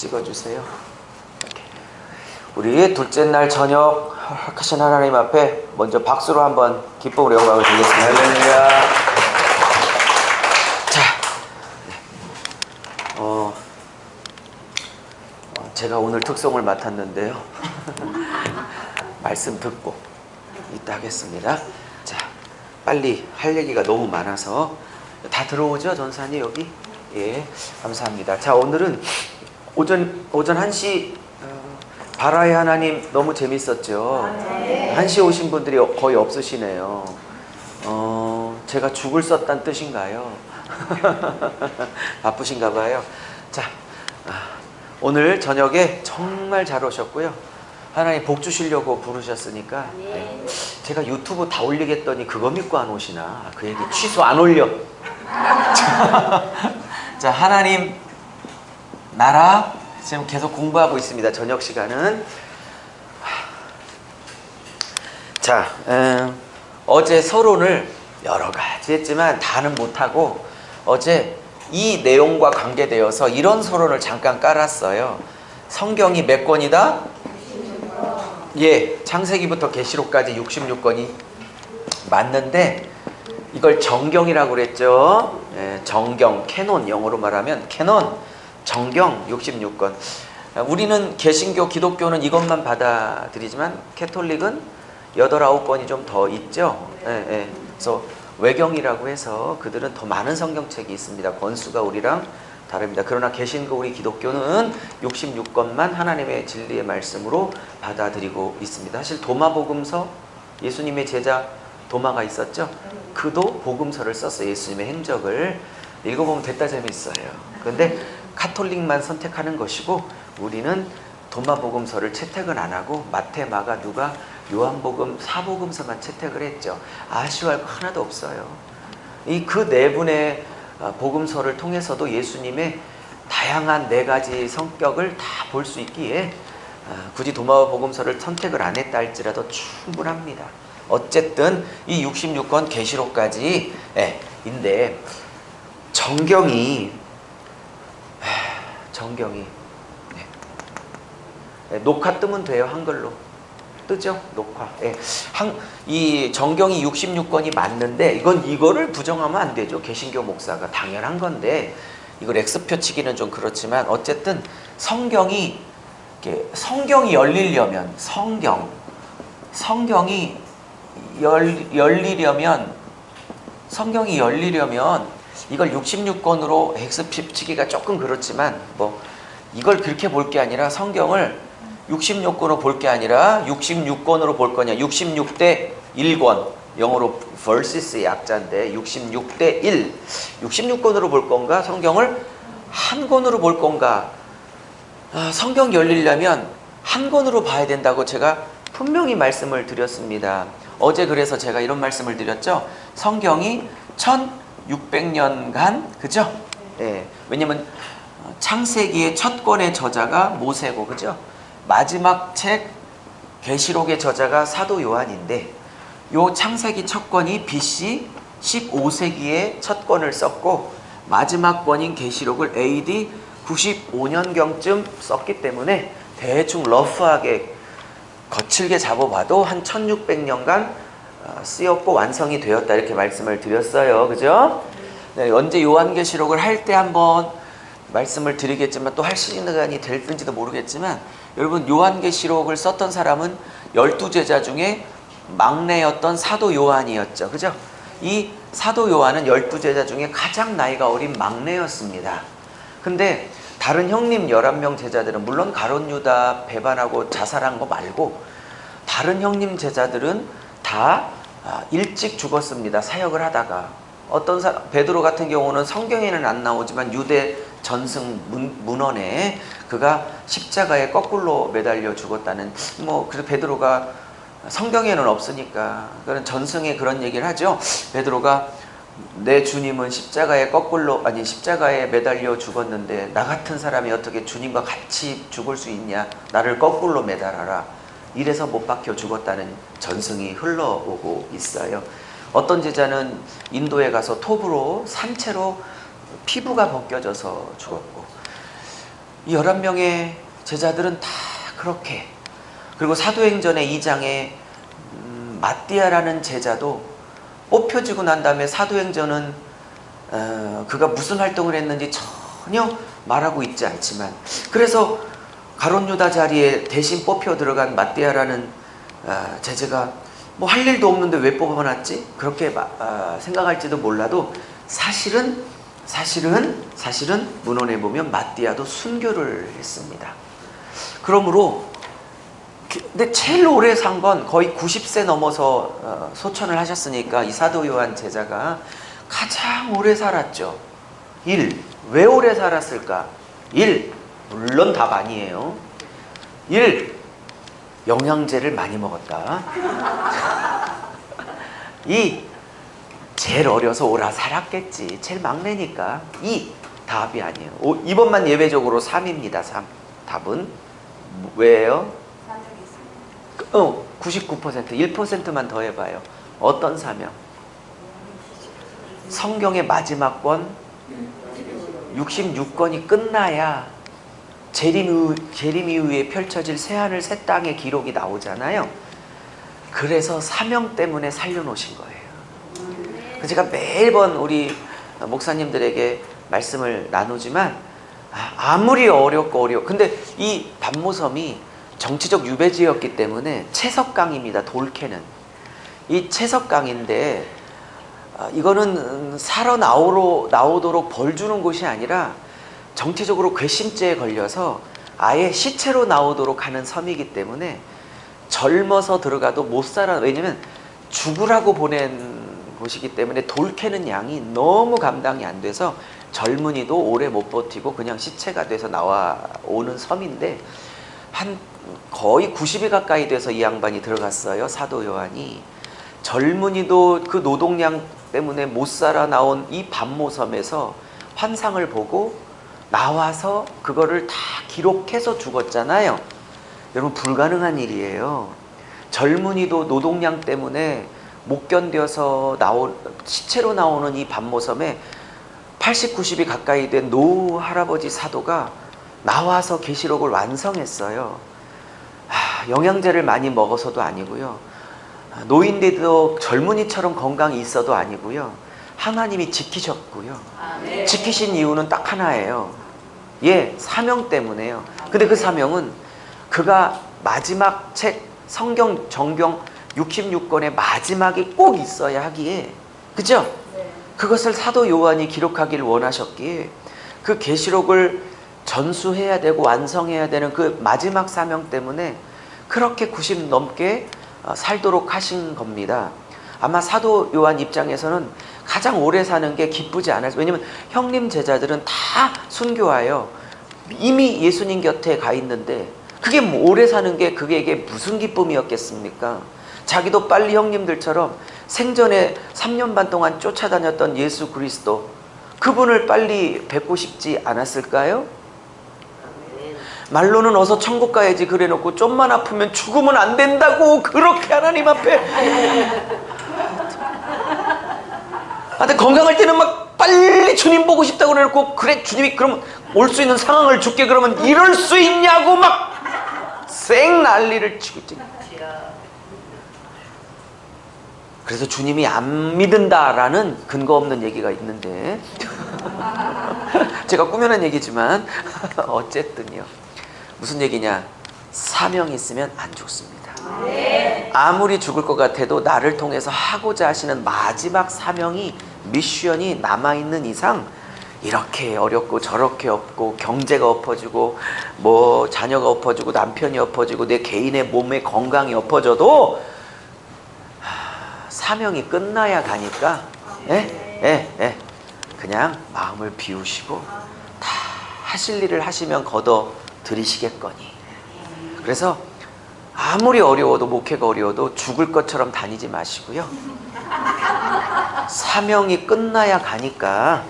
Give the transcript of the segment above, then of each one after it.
찍어주세요. 우리 둘째 날 저녁 허락하신 하나님 앞에 먼저 박수로 한번 기쁨으로 영광을 드리겠습니다. 할렐루야. 자, 제가 오늘 특송을 맡았는데요. 말씀 듣고 이따 하겠습니다. 자, 빨리 할 얘기가 너무 많아서 다 들어오죠, 전사님 여기? 예, 감사합니다. 자, 오늘은 오전 1시 바라의 하나님 너무 재밌었죠? 1시 오신 분들이 거의 없으시네요. 제가 죽을 썼다는 뜻인가요? 바쁘신가 봐요. 자, 오늘 저녁에 정말 잘 오셨고요. 하나님 복 주시려고 부르셨으니까 네. 제가 유튜브 다 올리겠더니 그거 믿고 안 오시나? 그 얘기 취소 안 올려. 자, 하나님 나라 지금 계속 공부하고 있습니다. 저녁 시간은. 자, 어제 서론을 여러 가지 했지만 다는 못하고 어제 이 내용과 관계되어서 이런 서론을 잠깐 깔았어요. 성경이 몇 권이다? 예, 창세기부터 계시록까지 66권이 맞는데 이걸 정경이라고 그랬죠. 예, 정경, 캐논, 영어로 말하면 캐논, 정경 66권. 우리는 개신교, 기독교는 이것만 받아들이지만 캐톨릭은 8, 9권이 좀 더 있죠. 예, 예. 그래서 외경이라고 해서 그들은 더 많은 성경책이 있습니다. 권수가 우리랑 다릅니다. 그러나 개신교, 우리 기독교는 66권만 하나님의 진리의 말씀으로 받아들이고 있습니다. 사실 도마복음서, 예수님의 제자 도마가 있었죠. 그도 복음서를 썼어요. 예수님의 행적을 읽어보면 됐다 재밌어요. 그런데 카톨릭만 선택하는 것이고 우리는 도마복음서를 채택은 안 하고 마태, 마가, 누가, 요한복음, 사복음서만 채택을 했죠. 아쉬워할 거 하나도 없어요. 그 네 분의 복음서를 통해서도 예수님의 다양한 4가지 성격을 다 볼 수 있기에 굳이 도마복음서를 선택을 안 했다 할지라도 충분합니다. 어쨌든 이 66권 계시록까지 인데 정경이 녹화 뜨면 돼요. 한글로 뜨죠? 녹화. 예. 이 정경이 66권이 맞는데 이거를 부정하면 안 되죠. 개신교 목사가 당연한 건데 이걸 X표 치기는 좀 그렇지만 어쨌든 성경이 열리려면 성경이 열리려면 이걸 66권으로 X표 치기가 조금 그렇지만 뭐 이걸 그렇게 볼 게 아니라 성경을 66권으로 볼 게 아니라 66권으로 볼 거냐. 66대 1권, 영어로 versus의 약자인데 66대 1. 66권으로 볼 건가? 성경을 한 권으로 볼 건가? 성경 열리려면 한 권으로 봐야 된다고 제가 분명히 말씀을 드렸습니다. 어제 그래서 제가 이런 말씀을 드렸죠. 성경이 1600년간, 그죠? 예. 왜냐면 창세기의 첫 권의 저자가 모세고, 그죠? 마지막 책 계시록의 저자가 사도 요한인데 요 창세기 첫 권이 BC 15세기에 첫 권을 썼고 마지막 권인 계시록을 AD 95년경쯤 썼기 때문에 대충 러프하게 거칠게 잡아봐도 한 1600년간 쓰였고 완성이 되었다 이렇게 말씀을 드렸어요. 그죠? 네, 언제 요한계시록을 할 때 한번 말씀을 드리겠지만 또 할 시간이 될지도 모르겠지만 여러분 요한계시록을 썼던 사람은 12제자 중에 막내였던 사도 요한이었죠. 그죠? 이 사도 요한은 12제자 중에 가장 나이가 어린 막내였습니다. 근데 다른 형님 11명 제자들은 물론 가룟 유다 배반하고 자살한 거 말고 다른 형님 제자들은 다 일찍 죽었습니다. 사역을 하다가. 베드로 같은 경우는 성경에는 안 나오지만 유대 전승 문헌에 그가 십자가에 거꾸로 매달려 죽었다는, 그래서 베드로가 성경에는 없으니까 그런 전승에 그런 얘기를 하죠. 베드로가 내 주님은 십자가에 매달려 죽었는데 나 같은 사람이 어떻게 주님과 같이 죽을 수 있냐. 나를 거꾸로 매달아라. 이래서 못 박혀 죽었다는 전승이 흘러오고 있어요. 어떤 제자는 인도에 가서 톱으로 산채로 피부가 벗겨져서 죽었고 이 11명의 제자들은 다 그렇게. 그리고 사도행전의 2장에 마띠아라는 제자도 뽑혀지고 난 다음에 사도행전은 그가 무슨 활동을 했는지 전혀 말하고 있지 않지만, 그래서 가룟 유다 자리에 대신 뽑혀 들어간 마띠아라는 제자가 뭐 할 일도 없는데 왜 뽑아놨지? 그렇게 생각할지도 몰라도 사실은 문헌에 보면 마띠아도 순교를 했습니다. 그러므로 근데 제일 오래 산 건 거의 90세 넘어서 소천을 하셨으니까 이 사도 요한 제자가 가장 오래 살았죠. 1. 왜 오래 살았을까? 1. 물론 답 아니에요. 1. 영양제를 많이 먹었다. 2. 제일 어려서 오라 살았겠지. 제일 막내니까. 2. 답이 아니에요. 2번만 예외적으로 3입니다. 3. 답은 왜예요? 99%, 1%만 더 해봐요. 어떤 사명? 성경의 마지막 권 66권이 끝나야 재림 이후에 펼쳐질 새하늘 새 땅의 기록이 나오잖아요. 그래서 사명 때문에 살려놓으신 거예요. 그래서 제가 매번 우리 목사님들에게 말씀을 나누지만 아무리 어렵고 근데 이 반모섬이 정치적 유배지였기 때문에 채석강입니다. 돌캐는 이 채석강인데 이거는 살아 나오도록 벌 주는 곳이 아니라 정치적으로 괘씸죄에 걸려서 아예 시체로 나오도록 하는 섬이기 때문에 젊어서 들어가도 못 살아. 왜냐면 죽으라고 보낸 곳이기 때문에 돌캐는 양이 너무 감당이 안 돼서 젊은이도 오래 못 버티고 그냥 시체가 돼서 나와오는 섬인데 한 거의 90이 가까이 돼서 이 양반이 들어갔어요. 사도 요한이. 젊은이도 그 노동량 때문에 못 살아 나온 이 반모섬에서 환상을 보고 나와서 그거를 다 기록해서 죽었잖아요. 여러분 불가능한 일이에요. 젊은이도 노동량 때문에 못 견뎌서 시체로 나오는 이 반모섬에 80, 90이 가까이 된 노 할아버지 사도가 나와서 계시록을 완성했어요. 영양제를 많이 먹어서도 아니고요. 노인데도 젊은이처럼 건강이 있어도 아니고요. 하나님이 지키셨고요. 지키신 이유는 딱 하나예요. 사명 때문에요. 근데 그 사명은 그가 마지막 책 성경 정경 66권의 마지막에 꼭 있어야 하기에, 그죠? 그것을 사도 요한이 기록하기를 원하셨기에 그 계시록을 전수해야 되고 완성해야 되는 그 마지막 사명 때문에 그렇게 90 넘게 살도록 하신 겁니다. 아마 사도 요한 입장에서는 가장 오래 사는 게 기쁘지 않아요. 왜냐면 형님 제자들은 다 순교하여 이미 예수님 곁에 가 있는데 그게 오래 사는 게 그에게 무슨 기쁨이었겠습니까? 자기도 빨리 형님들처럼 생전에 3년 반 동안 쫓아다녔던 예수 그리스도, 그분을 빨리 뵙고 싶지 않았을까요? 말로는 어서 천국 가야지 그래놓고 좀만 아프면 죽으면 안 된다고 그렇게 하나님 앞에. 근데 건강할 때는 막 빨리 주님 보고 싶다고 그래놓고, 그래 주님이 그럼 올 수 있는 상황을 줄게 그러면 이럴 수 있냐고 막 쌩 난리를 치고 있지. 그래서 주님이 안 믿는다라는 근거 없는 얘기가 있는데 제가 꾸며낸 얘기지만 어쨌든요. 무슨 얘기냐? 사명이 있으면 안 죽습니다. 아무리 죽을 것 같아도 나를 통해서 하고자 하시는 마지막 사명이, 미션이 남아있는 이상 이렇게 어렵고 저렇게 없고 경제가 엎어지고 뭐 자녀가 엎어지고 남편이 엎어지고 내 개인의 몸의 건강이 엎어져도 사명이 끝나야 가니까 그냥 마음을 비우시고 다 하실 일을 하시면 거둬 들이시겠거니. 그래서 아무리 어려워도, 목회가 어려워도 죽을 것처럼 다니지 마시고요. 사명이 끝나야 가니까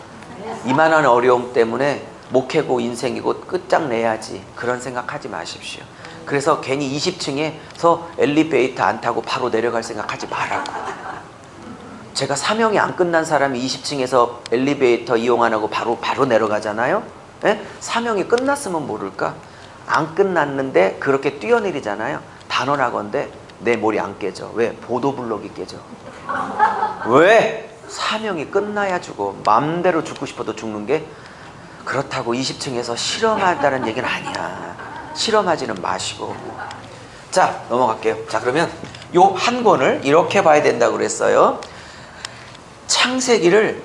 이만한 어려움 때문에 목회고 인생이고 끝장내야지 그런 생각하지 마십시오. 그래서 괜히 20층에서 엘리베이터 안 타고 바로 내려갈 생각하지 말라고. 제가 사명이 안 끝난 사람이 20층에서 엘리베이터 이용 안 하고 바로 내려가잖아요. 예? 사명이 끝났으면 모를까? 안 끝났는데 그렇게 뛰어내리잖아요. 단언하건대 내 머리 안 깨져. 왜? 보도블록이 깨져. 왜? 사명이 끝나야 죽어. 맘대로 죽고 싶어도 죽는 게. 그렇다고 20층에서 실험한다는 얘기는 아니야. 실험하지는 마시고. 자, 넘어갈게요. 자, 그러면 요 한 권을 이렇게 봐야 된다고 그랬어요. 창세기를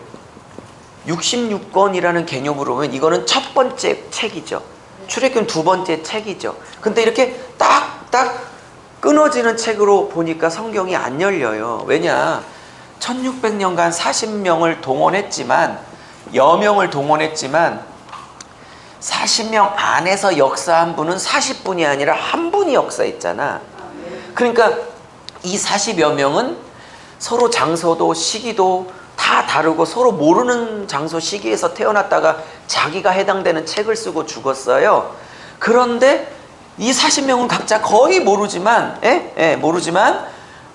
66권이라는 개념으로 보면 이거는 첫 번째 책이죠. 출애굽기는 두 번째 책이죠. 근데 이렇게 딱딱 끊어지는 책으로 보니까 성경이 안 열려요. 왜냐? 1600년간 40명을 동원했지만, 여명을 동원했지만 40명 안에서 역사한 분은 40분이 아니라 한 분이 역사했잖아. 그러니까 이 40여 명은 서로 장소도 시기도 다 다르고 서로 모르는 장소 시기에서 태어났다가 자기가 해당되는 책을 쓰고 죽었어요. 그런데 이 40명은 각자 거의 모르지만 모르지만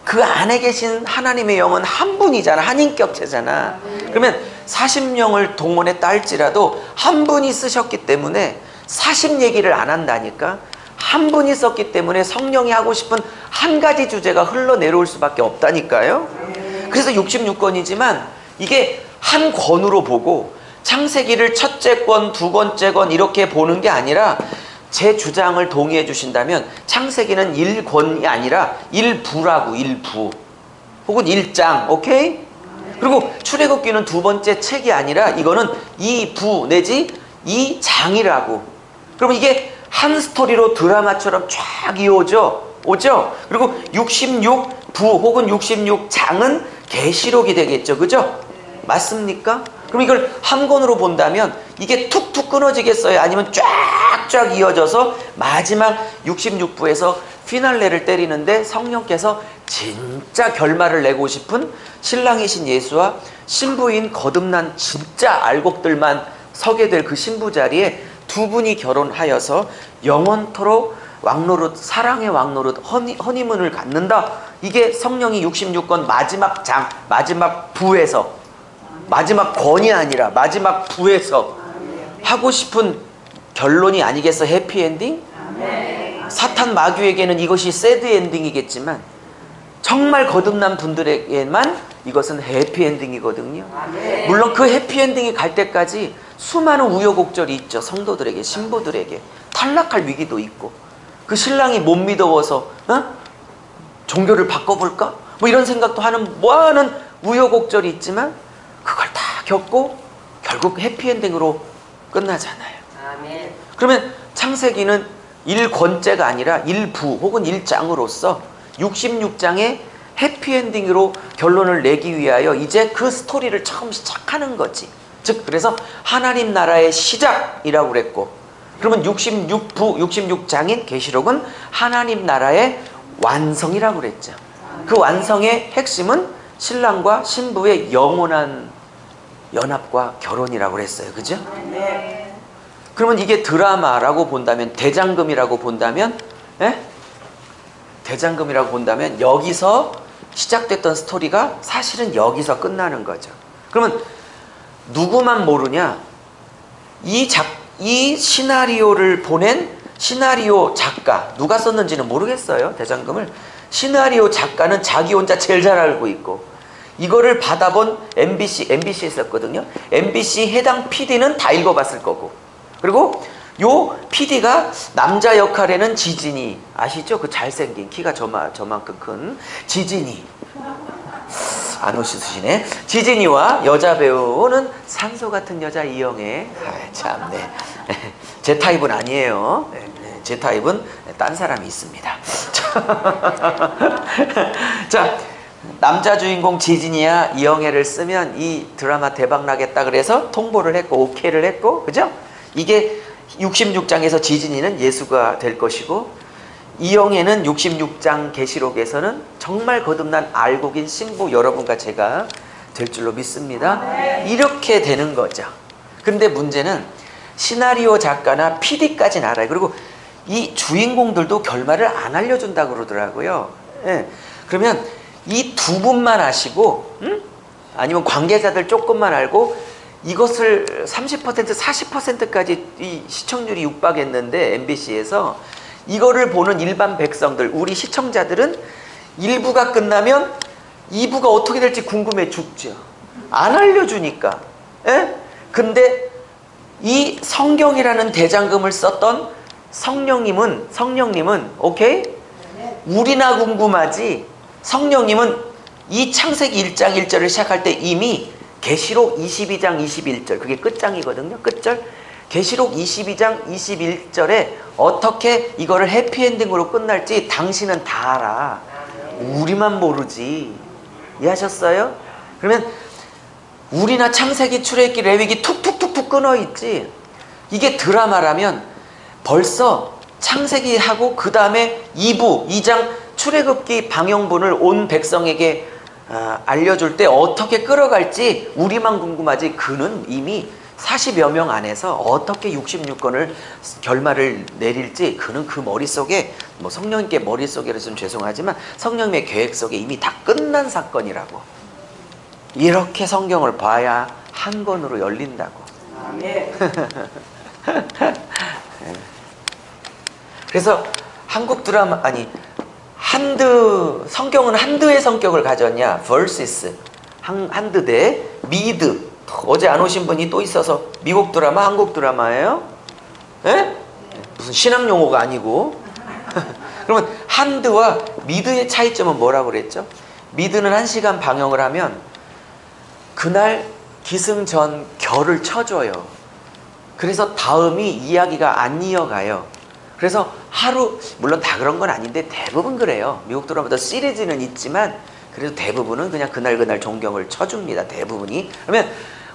그 안에 계신 하나님의 영은 한 분이잖아. 한 인격체잖아. 그러면 40명을 동원했다 할지라도 한 분이 쓰셨기 때문에 40 얘기를 안 한다니까. 한 분이 썼기 때문에 성령이 하고 싶은 한 가지 주제가 흘러내려올 수밖에 없다니까요. 그래서 66권이지만 이게 한 권으로 보고 창세기를 첫째 권, 두 번째 권 이렇게 보는 게 아니라 제 주장을 동의해 주신다면 창세기는 1권이 아니라 1부라고. 1부 혹은 1장. 오케이? 그리고 출애굽기는 두 번째 책이 아니라 이거는 2부 내지 2장이라고. 그러면 이게 한 스토리로 드라마처럼 쫙 이어져 오죠. 그리고 66부 혹은 66장은 계시록이 되겠죠. 그죠? 맞습니까? 그럼 이걸 한 권으로 본다면 이게 툭툭 끊어지겠어요? 아니면 쫙쫙 이어져서 마지막 66부에서 피날레를 때리는데 성령께서 진짜 결말을 내고 싶은 신랑이신 예수와 신부인 거듭난 진짜 알곡들만 서게 될 그 신부 자리에 두 분이 결혼하여서 영원토록 왕노릇, 사랑의 왕노릇, 허니문을 갖는다. 이게 성령이 66권 마지막 장, 마지막 부에서, 마지막 권이 아니라 마지막 부에서 하고 싶은 결론이 아니겠어? 해피엔딩? 사탄 마귀에게는 이것이 새드 엔딩이겠지만 정말 거듭난 분들에게만 이것은 해피엔딩이거든요. 물론 그 해피엔딩이 갈 때까지 수많은 우여곡절이 있죠. 성도들에게, 신부들에게 탈락할 위기도 있고, 그 신랑이 못 믿어서 종교를 바꿔볼까? 뭐 이런 생각도 하는 뭐하는 우여곡절이 있지만 그걸 다 겪고 결국 해피엔딩으로 끝나잖아요. 아멘. 그러면 창세기는 1권째가 아니라 1부 혹은 1장으로서 66장의 해피엔딩으로 결론을 내기 위하여 이제 그 스토리를 처음 시작하는 거지. 즉 그래서 하나님 나라의 시작이라고 그랬고, 그러면 66부 66장인 계시록은 하나님 나라의 완성이라고 그랬죠. 그 완성의 핵심은 신랑과 신부의 영원한 연합과 결혼이라고 그랬어요. 그죠? 네. 그러면 이게 드라마라고 본다면, 대장금이라고 본다면, 대장금이라고 본다면 여기서 시작됐던 스토리가 사실은 여기서 끝나는 거죠. 그러면 누구만 모르냐? 이 시나리오를 보낸 시나리오 작가, 누가 썼는지는 모르겠어요. 대장금을. 시나리오 작가는 자기 혼자 제일 잘 알고 있고, 이거를 받아본 MBC 했었거든요. MBC 해당 PD는 다 읽어봤을 거고, 그리고 요 PD가 남자 역할에는 지진이, 아시죠? 그 잘생긴 키가 저만큼 큰 지진이, 안 오시네. 지진이와 여자 배우는 산소 같은 여자 이영애. 참네. 제 타입은 아니에요. 제 타입은 딴 사람이 있습니다. 자, 남자 주인공 지진이야 이영애를 쓰면 이 드라마 대박 나겠다 그래서 통보를 했고 오케이를 했고, 그죠? 이게 66장에서 지진이는 예수가 될 것이고, 이영애는 66장 계시록에서는 정말 거듭난 알곡인 신부 여러분과 제가 될 줄로 믿습니다. 이렇게 되는 거죠. 그런데 문제는 시나리오 작가나 PD까지는 알아요. 그리고 이 주인공들도 결말을 안 알려준다고 그러더라고요. 그러면 이 두 분만 아시고, 아니면 관계자들 조금만 알고 이것을 30% 40%까지 이 시청률이 육박했는데 MBC에서 이거를 보는 일반 백성들, 우리 시청자들은 1부가 끝나면 2부가 어떻게 될지 궁금해 죽죠. 안 알려주니까. 에? 근데 이 성경이라는 대장금을 썼던 성령님은 오케이? 우리나 궁금하지. 성령님은 이 창세기 1장 1절을 시작할 때 이미 계시록 22장 21절, 그게 끝장이거든요. 끝절. 계시록 22장 21절에 어떻게 이거를 해피엔딩으로 끝날지 당신은 다 알아. 우리만 모르지. 이해하셨어요? 그러면 우리나 창세기, 출애굽기, 레위기 툭툭툭툭 끊어있지. 이게 드라마라면 벌써 창세기하고 그 다음에 2장 출애굽기 방영분을 온 백성에게 알려줄 때 어떻게 끌어갈지 우리만 궁금하지. 그는 이미 40여 명 안에서 어떻게 66권을 결말을 내릴지 그는 그 머릿속에, 뭐 성령님께 머릿속에라 좀 죄송하지만 성령님의 계획 속에 이미 다 끝난 사건이라고. 이렇게 성경을 봐야 한 권으로 열린다고. 아멘. 그래서 한국 드라마, 아니 성경은 한드의 성격을 가졌냐? versus 한드 대 미드. 어제 안 오신 분이 또 있어서 미국 드라마, 한국 드라마예요? 에? 무슨 신학 용어가 아니고. 그러면 한드와 미드의 차이점은 뭐라고 그랬죠? 미드는 1시간 방영을 하면 그날 기승전결을 쳐줘요. 그래서 다음이 이야기가 안 이어가요. 그래서 하루, 물론 다 그런 건 아닌데 대부분 그래요. 미국 드라마도 시리즈는 있지만 그래도 대부분은 그냥 그날 종경을 쳐줍니다. 대부분이. 그러면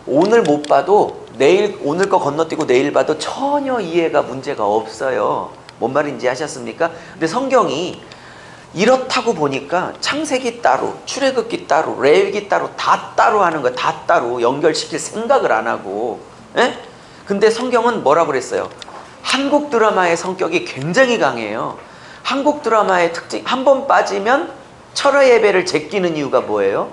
오늘 못 봐도 내일, 오늘 거 건너뛰고 내일 봐도 전혀 이해가 문제가 없어요. 뭔 말인지 아셨습니까? 근데 성경이 이렇다고 보니까 창세기 따로, 출애굽기 따로, 레위기 따로, 다 따로 하는 거, 다 따로 연결시킬 생각을 안 하고. 에? 근데 성경은 뭐라고 그랬어요? 한국 드라마의 성격이 굉장히 강해요. 한국 드라마의 특징, 한 번 빠지면 철회 예배를 제끼는 이유가 뭐예요?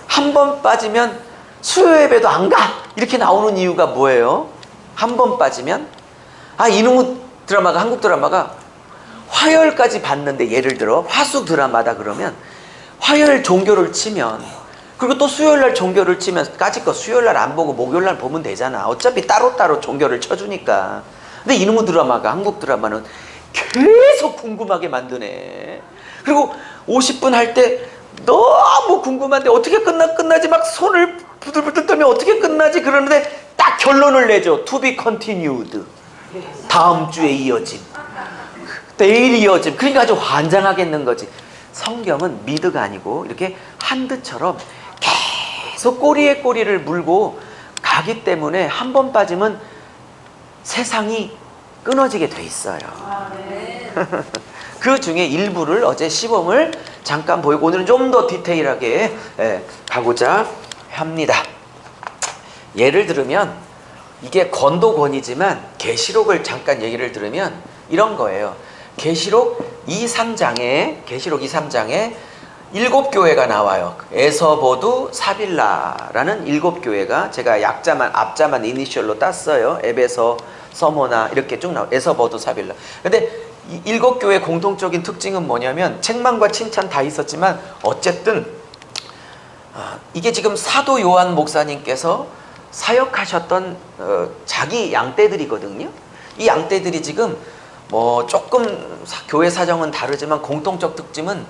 한 번 빠지면 수요 예배도 안 가! 이렇게 나오는 이유가 뭐예요? 한 번 빠지면? 이놈의 드라마가, 한국 드라마가 화요일까지 봤는데, 예를 들어 화수 드라마다 그러면 화요일 종교를 치면, 그리고 또 수요일날 종교를 치면 까짓 거 수요일날 안 보고 목요일날 보면 되잖아. 어차피 따로따로 종교를 쳐주니까. 근데 이놈의 드라마가, 한국 드라마는 계속 궁금하게 만드네. 그리고 50분 할 때 너무 궁금한데 어떻게 끝나지 막 손을 부들부들 떨면 어떻게 끝나지 그러는데 딱 결론을 내줘. To be continued. 다음 주에 이어짐. 내일 이어짐. 그러니까 아주 환장하겠는 거지. 성경은 미드가 아니고 이렇게 한드처럼 계속 꼬리에 꼬리를 물고 가기 때문에 한 번 빠지면 세상이 끊어지게 돼 있어요. 그 중에 일부를 어제 시범을 잠깐 보이고 오늘은 좀 더 디테일하게 가고자 합니다. 예를 들면 이게 권도권이지만 계시록을 잠깐 얘기를 들으면 이런 거예요. 계시록 2, 3장에 7교회가 나와요. 에서보두, 사빌라라는 7교회가, 제가 앞자만 이니셜로 땄어요. 에베소, 서모나 이렇게 쭉 나와요. 에서보두, 사빌라. 근데 이 7교회의 공통적인 특징은 뭐냐면 책망과 칭찬 다 있었지만 어쨌든 이게 지금 사도 요한 목사님께서 사역하셨던 자기 양떼들이거든요. 이 양떼들이 지금 뭐 조금 교회 사정은 다르지만 공통적 특징은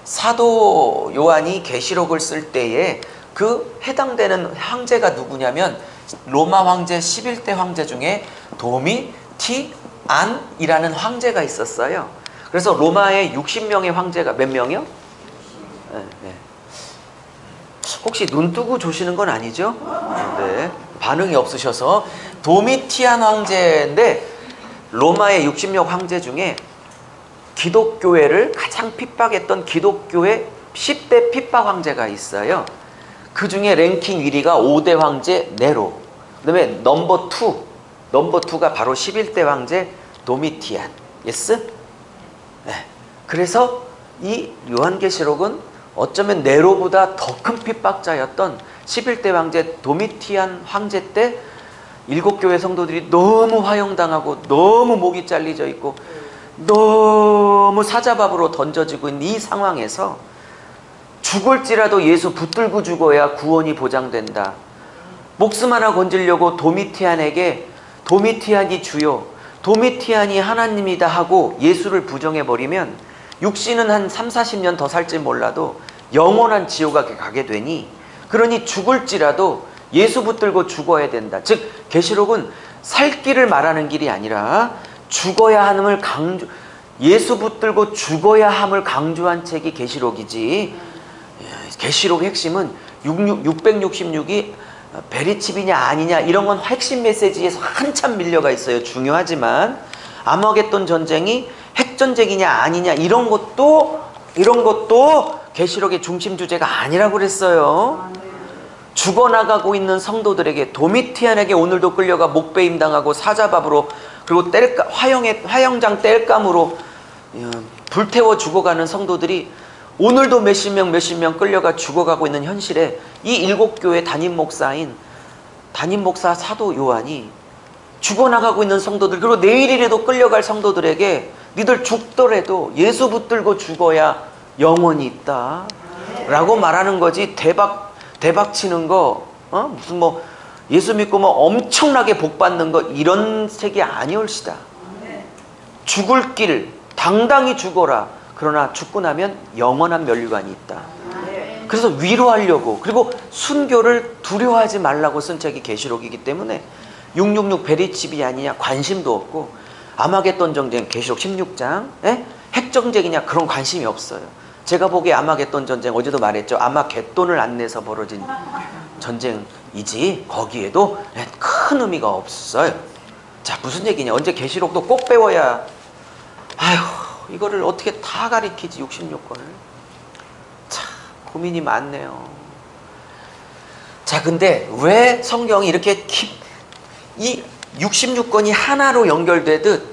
사도 요한이 계시록을 쓸 때에 그 해당되는 황제가 누구냐면 로마 황제 11대 황제 중에 도미티안이라는 황제가 있었어요. 그래서 로마의 60명의 황제가 몇 명이요? 네. 혹시 눈 뜨고 조시는 건 아니죠? 네. 반응이 없으셔서. 도미티안 황제인데 로마의 60명 황제 중에 기독교회를 가장 핍박했던 기독교회 10대 핍박 황제가 있어요. 그 중에 랭킹 1위가 5대 황제 네로. 그 다음에 넘버 2가 바로 11대 황제 도미티안. 예스? 네. 그래서 이 요한계시록은 어쩌면 네로보다 더 큰 핍박자였던 11대 황제 도미티안 황제 때 7교회 성도들이 너무 화형당하고 너무 목이 잘리져 있고 너무 사자밥으로 던져지고 있는 이 상황에서 죽을지라도 예수 붙들고 죽어야 구원이 보장된다. 목숨 하나 건지려고 도미티안에게 도미티안이 주요, 도미티안이 하나님이다 하고 예수를 부정해버리면 육신은 한 30-40년 더 살지 몰라도 영원한 지옥에 가게 되니, 그러니 죽을지라도 예수 붙들고 죽어야 된다. 즉 계시록은 살 길을 말하는 길이 아니라 죽어야 함을 강조, 예수 붙들고 죽어야 함을 강조한 책이 계시록이지. 계시록의 핵심은 666이 베리칩이냐 아니냐 이런 건 핵심 메시지에서 한참 밀려가 있어요. 중요하지만 아마겟돈 전쟁이 핵전쟁이냐 아니냐 이런 것도 계시록의 중심 주제가 아니라고 그랬어요. 죽어나가고 있는 성도들에게, 도미티안에게 오늘도 끌려가 목베임 당하고 사자밥으로, 그리고 화형장 땔감으로 불태워 죽어가는 성도들이 오늘도 몇십 명 끌려가 죽어가고 있는 현실에 이 7교회 담임 목사 사도 요한이 죽어나가고 있는 성도들, 그리고 내일이라도 끌려갈 성도들에게 니들 죽더라도 예수 붙들고 죽어야 영원히 있다 라고 말하는 거지. 대박 치는 거, 무슨 뭐 예수 믿고 뭐 엄청나게 복 받는 거 이런 책이 아니올시다. 죽을 길 당당히 죽어라. 그러나 죽고 나면 영원한 면류관이 있다. 그래서 위로하려고, 그리고 순교를 두려워하지 말라고 쓴 책이 계시록이기 때문에 666 베리칩이 아니냐 관심도 없고, 아마겟돈 전쟁 계시록 16장 핵전쟁이냐 그런 관심이 없어요. 제가 보기에 아마겟돈 전쟁, 어제도 말했죠. 아마겟돈을 안 내서 벌어진 전쟁이지 거기에도 큰 의미가 없어요. 자, 무슨 얘기냐. 언제 계시록도 꼭 배워야, 아휴 이거를 어떻게 다 가리키지 66권을. 참 고민이 많네요. 자, 근데 왜 성경이 이렇게 이 66권이 하나로 연결되듯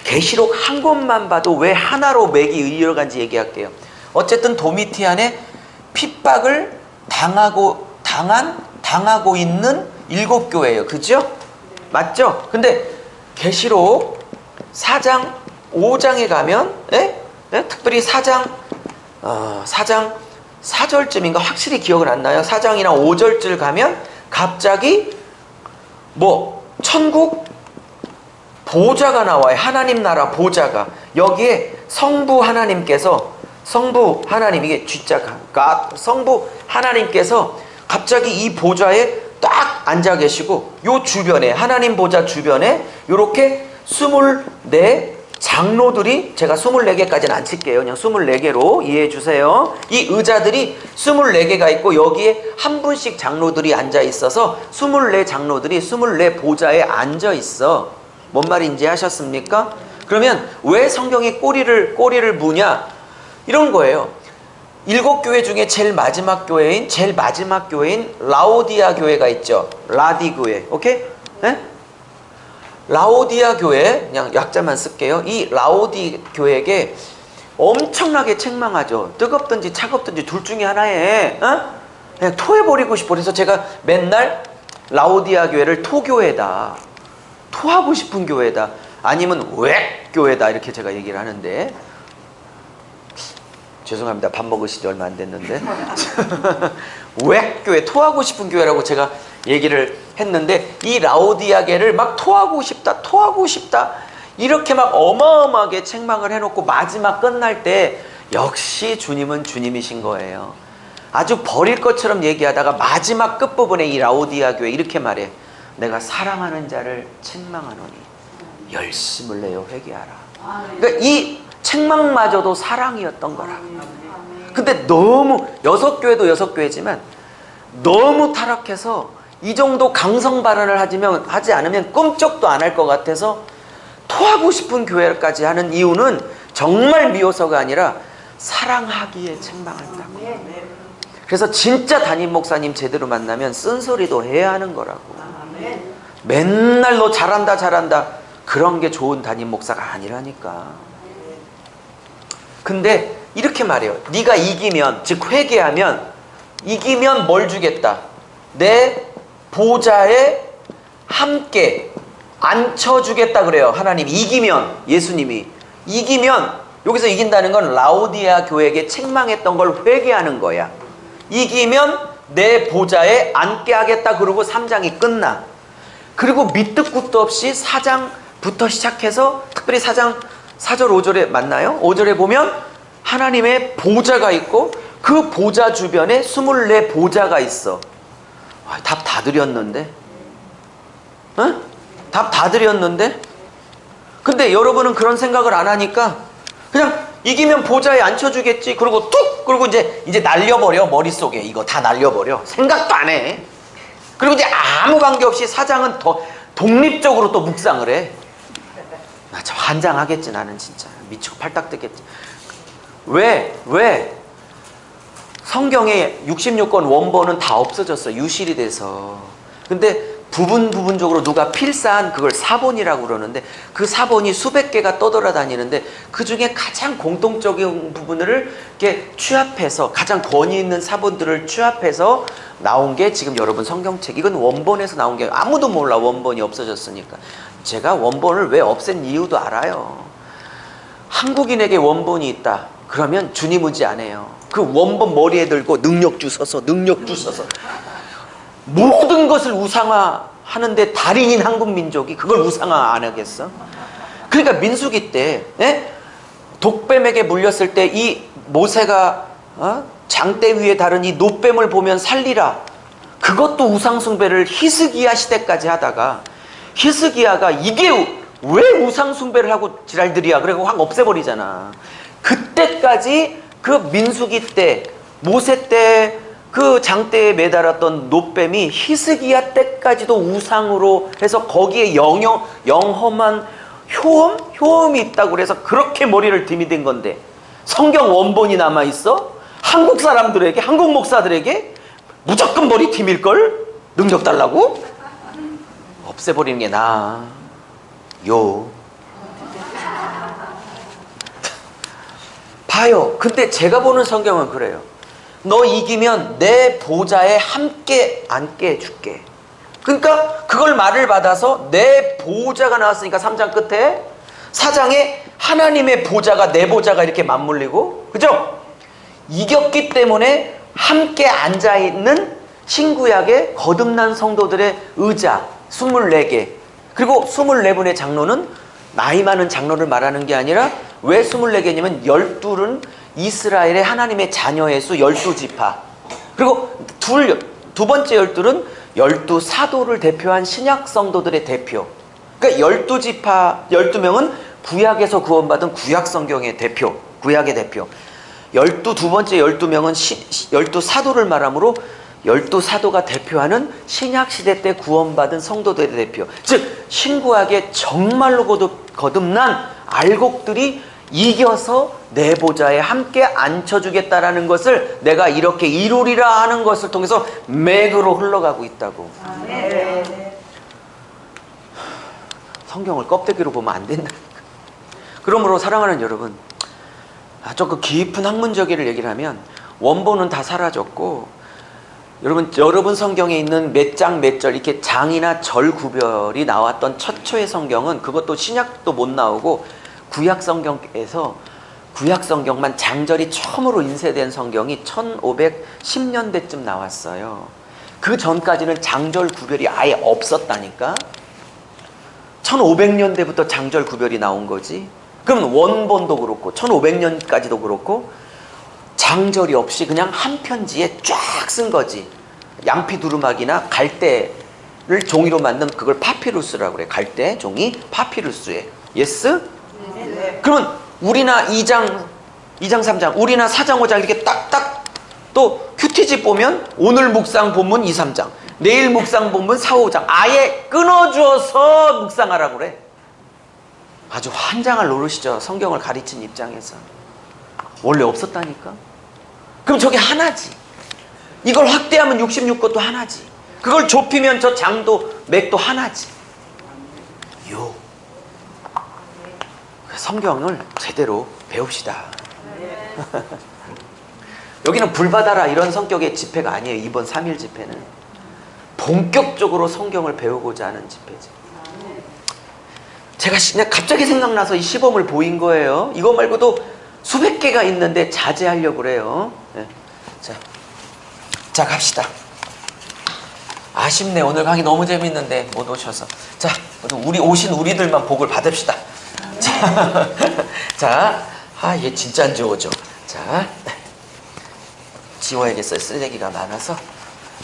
계시록 한 권만 봐도 왜 하나로 맥이 이어간지 얘기할게요. 어쨌든 도미티안의 핍박을 당하고 있는 7교회예요. 그죠? 맞죠? 근데 계시록 4장 5장에 가면 특별히 4장 4절쯤인가 확실히 기억은 안 나요. 4장이나 5절쯤 가면 갑자기 천국 보좌가 나와요. 하나님 나라 보좌가. 여기에 성부 하나님께서, 이게 G자가 성부 하나님께서 갑자기 이 보좌에 딱 앉아 계시고, 요 주변에, 하나님 보좌 주변에 요렇게 24 장로들이, 제가 24개까지는 안 칠게요. 그냥 24개로 이해해 주세요. 이 의자들이 24개가 있고 여기에 한 분씩 장로들이 앉아 있어서 24 장로들이 24 보좌에 앉아 있어. 뭔 말인지 하셨습니까? 그러면 왜 성경이 꼬리를 무냐? 이런 거예요. 7교회 중에 제일 마지막 교회인 라오디아 교회가 있죠. 라디 교회. 오케이? 라오디아 교회, 그냥 약자만 쓸게요. 이 라오디 교회에게 엄청나게 책망하죠. 뜨겁든지 차갑든지 둘 중에 하나에 그냥 토해버리고 싶어. 그래서 제가 맨날 라오디아 교회를 토교회다, 토하고 싶은 교회다, 아니면 웩 교회다 이렇게 제가 얘기를 하는데, 죄송합니다. 밥 먹으시지 얼마 안 됐는데 웩 교회, 토하고 싶은 교회라고 제가 얘기를 했는데, 이 라오디아계를 막 토하고 싶다 이렇게 막 어마어마하게 책망을 해놓고 마지막 끝날 때 역시 주님은 주님이신 거예요. 아주 버릴 것처럼 얘기하다가 마지막 끝부분에 이 라오디아 교회 이렇게 말해. 내가 사랑하는 자를 책망하노니 열심을 내어 회개하라. 그러니까 이 책망마저도 사랑이었던 거라. 근데 너무 6교회도 6교회지만 너무 타락해서 이 정도 강성 발언을 하지 않으면 꼼짝도 안 할 것 같아서 토하고 싶은 교회까지 하는 이유는 정말 미워서가 아니라 사랑하기에 책망한다고. 그래서 진짜 담임 목사님 제대로 만나면 쓴소리도 해야 하는 거라고. 맨날 너 잘한다 그런 게 좋은 담임 목사가 아니라니까. 근데 이렇게 말해요. 네가 이기면, 즉 회개하면, 이기면 뭘 주겠다? 내 보좌에 함께 앉혀주겠다 그래요. 하나님이 이기면, 예수님이 이기면, 여기서 이긴다는 건 라오디아 교회에게 책망했던 걸 회개하는 거야. 이기면 내 보좌에 앉게 하겠다 그러고 3장이 끝나. 그리고 밑도 끝도 없이 4장부터 시작해서 특별히 4장 4절 5절에 맞나요? 5절에 보면 하나님의 보좌가 있고 그 보좌 주변에 24 보좌가 있어. 답 다 드렸는데? 응? 답 다 드렸는데? 근데 여러분은 그런 생각을 안 하니까 그냥 이기면 보좌에 앉혀주겠지. 그리고 툭! 그리고 이제 날려버려. 머릿속에 이거 다 날려버려. 생각도 안 해. 그리고 이제 아무 관계없이 4장은 더 독립적으로 또 묵상을 해. 나 참 환장하겠지. 나는 진짜 미치고 팔딱 뜨겠지. 왜? 성경에 66권 원본은 다 없어졌어. 유실이 돼서. 근데 부분적으로 누가 필사한 그걸 사본이라고 그러는데 그 사본이 수백 개가 떠돌아다니는데 그 중에 가장 공통적인 부분을 이렇게 취합해서 가장 권위 있는 사본들을 취합해서 나온 게 지금 여러분 성경책. 이건 원본에서 나온 게 아무도 몰라. 원본이 없어졌으니까. 제가 원본을 왜 없앤 이유도 알아요. 한국인에게 원본이 있다. 그러면 주님 의지 안 해요. 그 원본 머리에 들고 능력 주셔서 모든 것을 우상화하는데 달인인 한국 민족이 그걸 우상화 안 하겠어? 그러니까 민수기 때 독뱀에게 물렸을 때 이 모세가 장대 위에 다른 이 노뱀을 보면 살리라. 그것도 우상숭배를 히스기야 시대까지 하다가 히스기야가 이게 왜 우상숭배를 하고 지랄들이야 그래서 확 없애버리잖아. 그때까지 그 민수기 때 모세 때 그 장대에 매달았던 노뱀이 히스기야 때까지도 우상으로 해서 거기에 영험한 효험이 있다고 그래서 그렇게 머리를 들이댄 건데 성경 원본이 남아있어? 한국 사람들에게, 한국 목사들에게 무조건 머리 팀일걸? 능력 달라고? 없애버리는 게 나아. 봐요. 근데 제가 보는 성경은 그래요. 너 이기면 내 보좌에 함께 앉게 해줄게. 그러니까 그걸 말을 받아서 내 보좌가 나왔으니까 3장 끝에 4장에 하나님의 보좌가 내 보좌가 이렇게 맞물리고, 그죠? 이겼기 때문에 함께 앉아있는 신구약의 거듭난 성도들의 의자 24개, 그리고 24분의 장로는 나이 많은 장로를 말하는 게 아니라 왜 24개냐면 12는 이스라엘의 하나님의 자녀의 수 12지파, 그리고 두 번째 12는 12사도를 대표한 신약 성도들의 대표. 그러니까 12지파 12명은 구약에서 구원받은 구약 성경의 대표, 구약의 대표. 두 번째 12명은 12사도를 말하므로 12사도가 대표하는 신약시대 때 구원받은 성도들의 대표. 즉 신구약의 정말로 거듭난 알곡들이 이겨서 내 보좌에 함께 앉혀주겠다라는 것을 내가 이렇게 이루리라 하는 것을 통해서 맥으로 흘러가고 있다고. 성경을 껍데기로 보면 안 된다니까. 그러므로 사랑하는 여러분, 조금 깊은 학문적인 얘기를 하면 원본은 다 사라졌고, 여러분 성경에 있는 몇 장 몇 절 이렇게 장이나 절 구별이 나왔던 처초의 성경은 그것도 신약도 못 나오고 구약 성경에서 구약 성경만 장절이 처음으로 인쇄된 성경이 1510년대쯤 나왔어요. 그 전까지는 장절 구별이 아예 없었다니까. 1500년대부터 장절 구별이 나온 거지. 그럼 원본도 그렇고 1500년까지도 그렇고 장절이 없이 그냥 한 편지에 쫙 쓴 거지. 양피 두루마기나 갈대를 종이로 만든 그걸 파피루스라고 그래. 갈대, 종이, 파피루스에. 예스? 네. 그러면 우리나 2장, 3장, 우리나 4장, 5장 이렇게 딱딱 또 큐티지 보면 오늘 묵상 본문 2, 3장, 내일 묵상 본문 4, 5장 아예 끊어주어서 묵상하라고 그래. 아주 환장할 노릇이죠. 성경을 가르친 입장에서. 원래 없었다니까. 그럼 저게 하나지. 이걸 확대하면 66것도 하나지. 그걸 좁히면 저 장도 맥도 하나지. 성경을 제대로 배웁시다. 여기는 불 받아라 이런 성격의 집회가 아니에요. 이번 3.1 집회는 본격적으로 성경을 배우고자 하는 집회지. 제가 그냥 갑자기 생각나서 이 시범을 보인 거예요. 이거 말고도 수백 개가 있는데 자제하려고 그래요. 네. 자 갑시다. 아쉽네. 오늘 강의 너무 재밌는데 못 오셔서. 자, 우리 오신 우리들만 복을 받읍시다. 자, 얘 진짜 안 좋아져. 자, 지워야겠어요. 쓰레기가 많아서.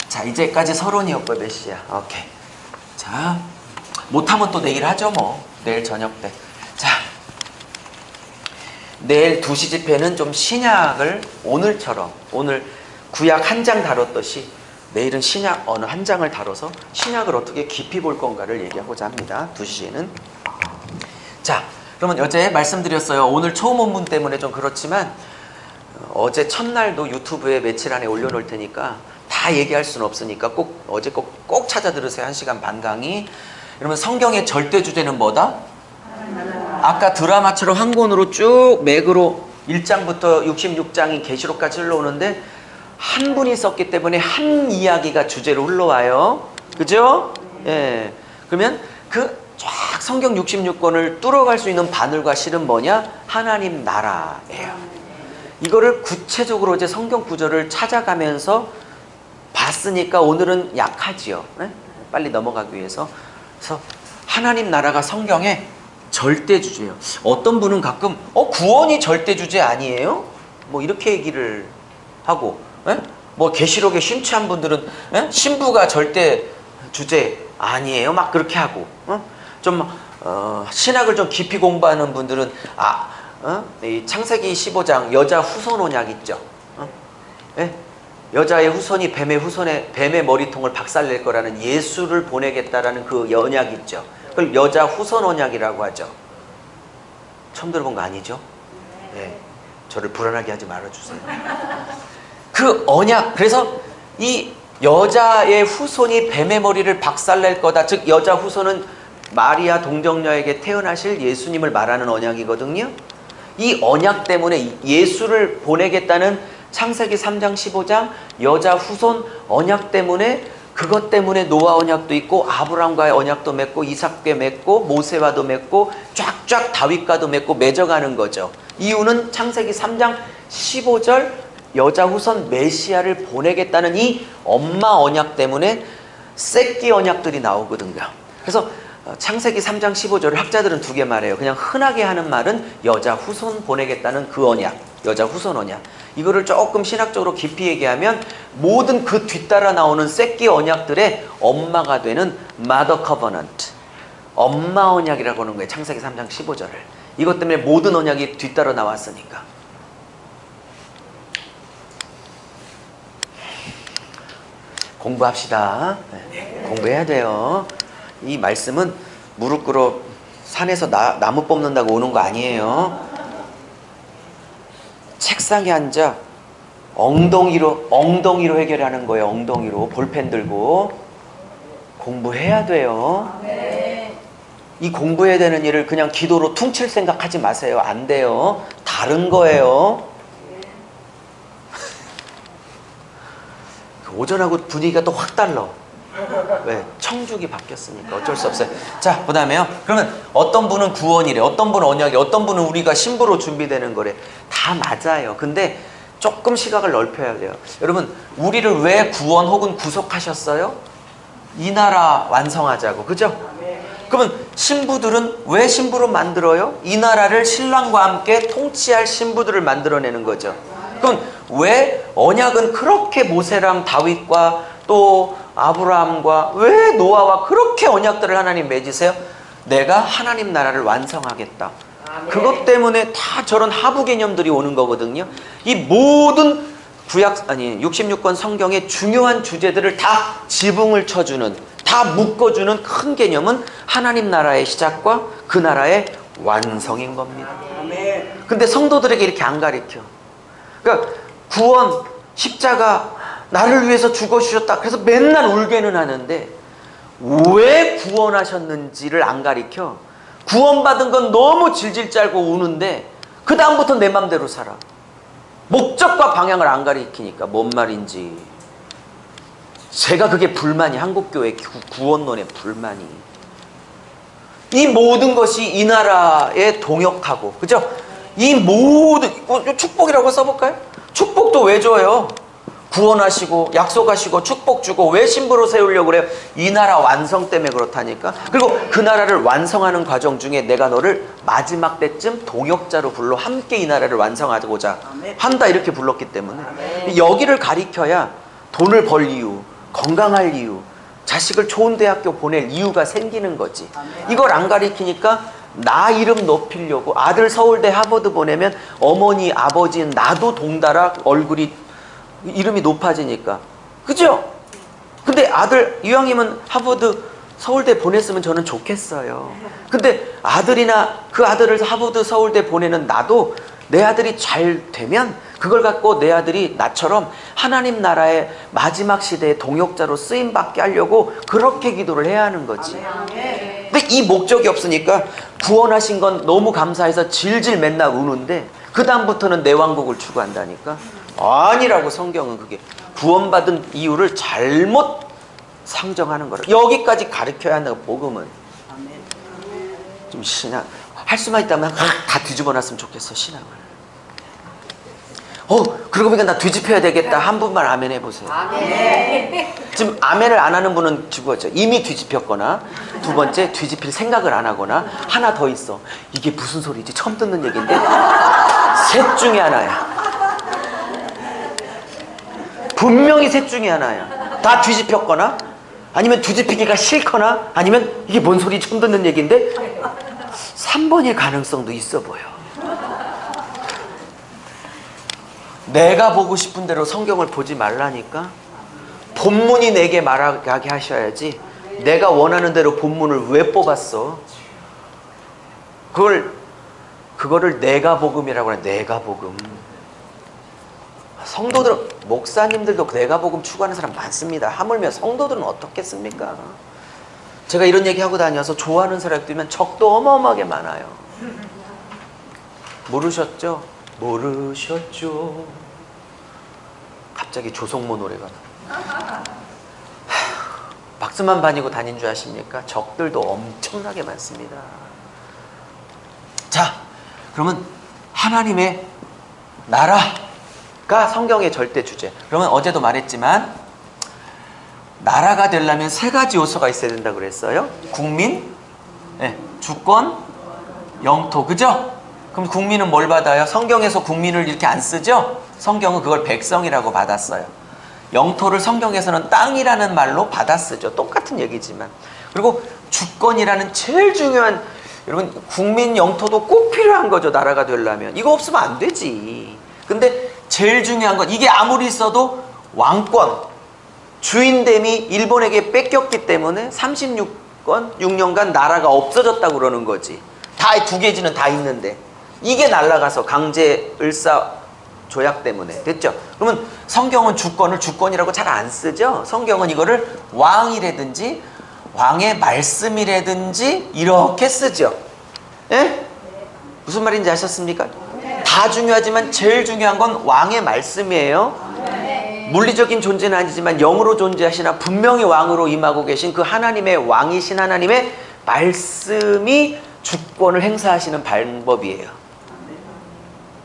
자, 이제까지 서론이었고 몇 시야? 오케이. 자, 못하면 또 내일 하죠 뭐. 내일 저녁 때. 자, 내일 2시 집회는 좀 신약을 오늘처럼, 오늘 구약 한 장 다뤘듯이 내일은 신약 어느 한 장을 다뤄서 신약을 어떻게 깊이 볼 건가를 얘기하고자 합니다. 2시에는. 자, 그러면 어제 말씀드렸어요. 오늘 초음 본문 때문에 좀 그렇지만 어제 첫날도 유튜브에 며칠 안에 올려놓을 테니까 다 얘기할 수는 없으니까 어제 꼭 찾아 들으세요. 1시간 반 강의. 그러면 성경의 절대 주제는 뭐다? 아까 드라마처럼 한 권으로 쭉 맥으로 1장부터 66장이 계시록까지 흘러오는데 한 분이 썼기 때문에 한 이야기가 주제로 흘러와요. 그죠? 예. 그러면 그 쫙 성경 66권을 뚫어갈 수 있는 바늘과 실은 뭐냐? 하나님 나라예요. 이거를 구체적으로 이제 성경 구절을 찾아가면서 봤으니까 오늘은 약하지요. 네? 빨리 넘어가기 위해서. 그래서 하나님 나라가 성경의 절대 주제예요. 어떤 분은 가끔 구원이 절대 주제 아니에요? 뭐 이렇게 얘기를 하고, 예? 뭐 계시록에 심취한 분들은 신부가 절대 주제 아니에요? 막 그렇게 하고, 좀 신학을 좀 깊이 공부하는 분들은 이 창세기 15장 여자 후손 언약 있죠? 예? 여자의 후손이 뱀의 머리통을 박살낼 거라는 예수를 보내겠다라는 그 언약 있죠. 그걸 여자 후손 언약이라고 하죠. 처음 들어본 거 아니죠? 예. 저를 불안하게 하지 말아주세요. 그 언약, 그래서 이 여자의 후손이 뱀의 머리를 박살낼 거다. 즉 여자 후손은 마리아 동정녀에게 태어나실 예수님을 말하는 언약이거든요. 이 언약 때문에 예수를 보내겠다는 창세기 3장 15장 여자 후손 언약 때문에, 그것 때문에 노아 언약도 있고 아브라함과의 언약도 맺고 이삭과 맺고 모세와도 맺고 쫙쫙 다윗과도 맺고 맺어가는 거죠. 이유는 창세기 3장 15절 여자 후손 메시아를 보내겠다는 이 엄마 언약 때문에 새끼 언약들이 나오거든요. 그래서 창세기 3장 15절을 학자들은 두 개 말해요. 그냥 흔하게 하는 말은 여자 후손 보내겠다는 그 언약, 여자 후손 언약. 이거를 조금 신학적으로 깊이 얘기하면 모든 그 뒤따라 나오는 새끼 언약들의 엄마가 되는 mother covenant, 엄마 언약이라고 하는 거예요. 창세기 3장 15절을. 이것 때문에 모든 언약이 뒤따라 나왔으니까. 공부합시다. 네, 공부해야 돼요. 이 말씀은 무릎 꿇어 산에서 나무 뽑는다고 오는 거 아니에요. 책상에 앉아 엉덩이로 해결하는 거예요. 엉덩이로 볼펜 들고 공부해야 돼요. 이 공부해야 되는 일을 그냥 기도로 퉁칠 생각하지 마세요. 안 돼요. 다른 거예요. 오전하고 분위기가 또 확 달라. 왜? 청죽이 바뀌었으니까 어쩔 수 없어요. 자, 그 다음에요. 그러면 어떤 분은 구원이래, 어떤 분은 언약이, 어떤 분은 우리가 신부로 준비되는 거래. 다 맞아요. 근데 조금 시각을 넓혀야 돼요. 여러분, 우리를 왜 구원 혹은 구속하셨어요? 이 나라 완성하자고. 그죠? 그러면 신부들은 왜 신부로 만들어요? 이 나라를 신랑과 함께 통치할 신부들을 만들어내는 거죠. 그럼 왜 언약은 그렇게 모세랑 다윗과 또 아브라함과 왜 노아와 그렇게 언약들을 하나님 맺으세요? 내가 하나님 나라를 완성하겠다. 그것 때문에 다 저런 하부 개념들이 오는 거거든요. 이 모든 66권 성경의 중요한 주제들을 다 지붕을 쳐주는, 다 묶어주는 큰 개념은 하나님 나라의 시작과 그 나라의 완성인 겁니다. 근데 성도들에게 이렇게 안 가르쳐. 그러니까 구원, 십자가, 나를 위해서 죽어주셨다. 그래서 맨날 울게는 하는데 왜 구원하셨는지를 안 가르쳐. 구원받은 건 너무 질질 짤고 우는데 그 다음부터 내 맘대로 살아. 목적과 방향을 안 가리키니까 뭔 말인지. 제가 그게 불만이, 한국교회 구원론의 불만이. 이 모든 것이 이 나라에 동역하고, 그죠? 이 모든, 축복이라고 써볼까요? 축복도 왜 줘요? 구원하시고 약속하시고 축복 주고 왜 신부로 세우려고 그래요? 이 나라 완성 때문에 그렇다니까. 그리고 그 나라를 완성하는 과정 중에 내가 너를 마지막 때쯤 동역자로 불러 함께 이 나라를 완성하고자 한다, 이렇게 불렀기 때문에 여기를 가리켜야 돈을 벌 이유, 건강할 이유, 자식을 좋은 대학교 보낼 이유가 생기는 거지. 이걸 안 가리키니까 나 이름 높이려고 아들 서울대 하버드 보내면 어머니 아버지는 나도 동달아 얼굴이 이름이 높아지니까. 그죠? 근데 아들 이왕이면 하버드 서울대 보냈으면 저는 좋겠어요. 근데 아들이나 그 아들을 하버드 서울대 보내는 나도 내 아들이 잘 되면 그걸 갖고 내 아들이 나처럼 하나님 나라의 마지막 시대의 동역자로 쓰임받게 하려고 그렇게 기도를 해야 하는 거지. 근데 이 목적이 없으니까 구원하신 건 너무 감사해서 질질 맨날 우는데 그 다음부터는 내 왕국을 추구한다니까. 아니라고. 성경은 그게 구원받은 이유를 잘못 상정하는 거를 여기까지 가르쳐야 한다고. 복음은 좀 신앙 할 수만 있다면 다 뒤집어 놨으면 좋겠어, 신앙을. 그러고 보니까 나 뒤집혀야 되겠다. 한 분만 아멘 해보세요. 아멘. 지금 아멘을 안 하는 분은 죽었죠. 이미 뒤집혔거나, 두 번째 뒤집힐 생각을 안 하거나, 하나 더 있어. 이게 무슨 소리지? 처음 듣는 얘기인데. 셋 중에 하나야. 분명히 셋 중에 하나야. 다 뒤집혔거나, 아니면 뒤집히기가 싫거나, 아니면 이게 뭔 소리, 처음 듣는 얘기인데 3번일 가능성도 있어 보여. 내가 보고 싶은 대로 성경을 보지 말라니까. 본문이 내게 말하게 하셔야지. 내가 원하는 대로 본문을 왜 뽑았어? 그거를 내가 복음이라고 해. 내가 복음. 성도들, 목사님들도 내가 복음 추구하는 사람 많습니다. 하물며 성도들은 어떻겠습니까? 제가 이런 얘기하고 다녀서 좋아하는 사람이 뜨면 적도 어마어마하게 많아요. 모르셨죠? 모르셨죠? 갑자기 조성모 노래가 나. 박수만 반이고 다닌 줄 아십니까? 적들도 엄청나게 많습니다. 자, 그러면 하나님의 나라가 성경의 절대 주제. 그러면 어제도 말했지만 나라가 되려면 세 가지 요소가 있어야 된다고 그랬어요. 국민, 주권, 영토. 그죠? 그럼 국민은 뭘 받아요? 성경에서 국민을 이렇게 안 쓰죠? 성경은 그걸 백성이라고 받았어요. 영토를 성경에서는 땅이라는 말로 받아 쓰죠. 똑같은 얘기지만. 그리고 주권이라는 제일 중요한, 여러분, 국민 영토도 꼭 필요한 거죠. 나라가 되려면. 이거 없으면 안 되지. 근데 제일 중요한 건, 이게 아무리 있어도 왕권, 주인됨이 일본에게 뺏겼기 때문에 36년간 나라가 없어졌다고 그러는 거지. 다 두 개지는 다 있는데 이게 날아가서 강제 을사 조약 때문에 됐죠. 그러면 성경은 주권을 주권이라고 잘 안 쓰죠. 성경은 이거를 왕이라든지 왕의 말씀이라든지 이렇게 쓰죠. 예? 무슨 말인지 아셨습니까? 다 중요하지만 제일 중요한 건 왕의 말씀이에요. 물리적인 존재는 아니지만 영으로 존재하시나 분명히 왕으로 임하고 계신 그 하나님의 왕이신 하나님의 말씀이 주권을 행사하시는 방법이에요.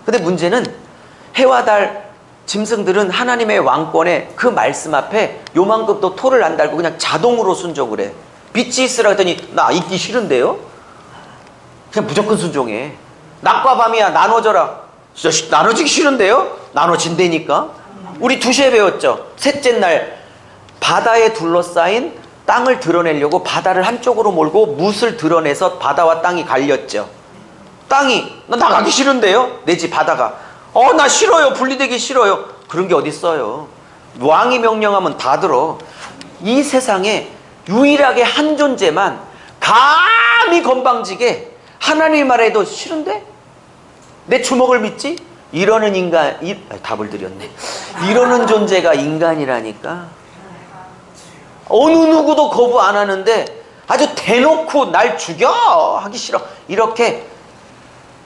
근데 문제는 해와 달, 짐승들은 하나님의 왕권에 그 말씀 앞에 요만큼도 토를 안 달고 그냥 자동으로 순종을 해. 빛이 있으라 했더니 나 있기 싫은데요? 그냥 무조건 순종해. 낮과 밤이야 나눠져라. 진짜 나눠지기 싫은데요? 나눠진다니까. 우리 2시에 배웠죠. 셋째 날 바다에 둘러싸인 땅을 드러내려고 바다를 한쪽으로 몰고 뭇을 드러내서 바다와 땅이 갈렸죠. 땅이 나 나가기 싫은데요? 내지 바다가 나 싫어요. 분리되기 싫어요. 그런 게 어딨어요. 왕이 명령하면 다 들어. 이 세상에 유일하게 한 존재만 감히 건방지게 하나님 말해도 싫은데? 내 주먹을 믿지? 이러는 인간, 답을 드렸네. 이러는 존재가 인간이라니까. 어느 누구도 거부 안 하는데 아주 대놓고 날 죽여 하기 싫어. 이렇게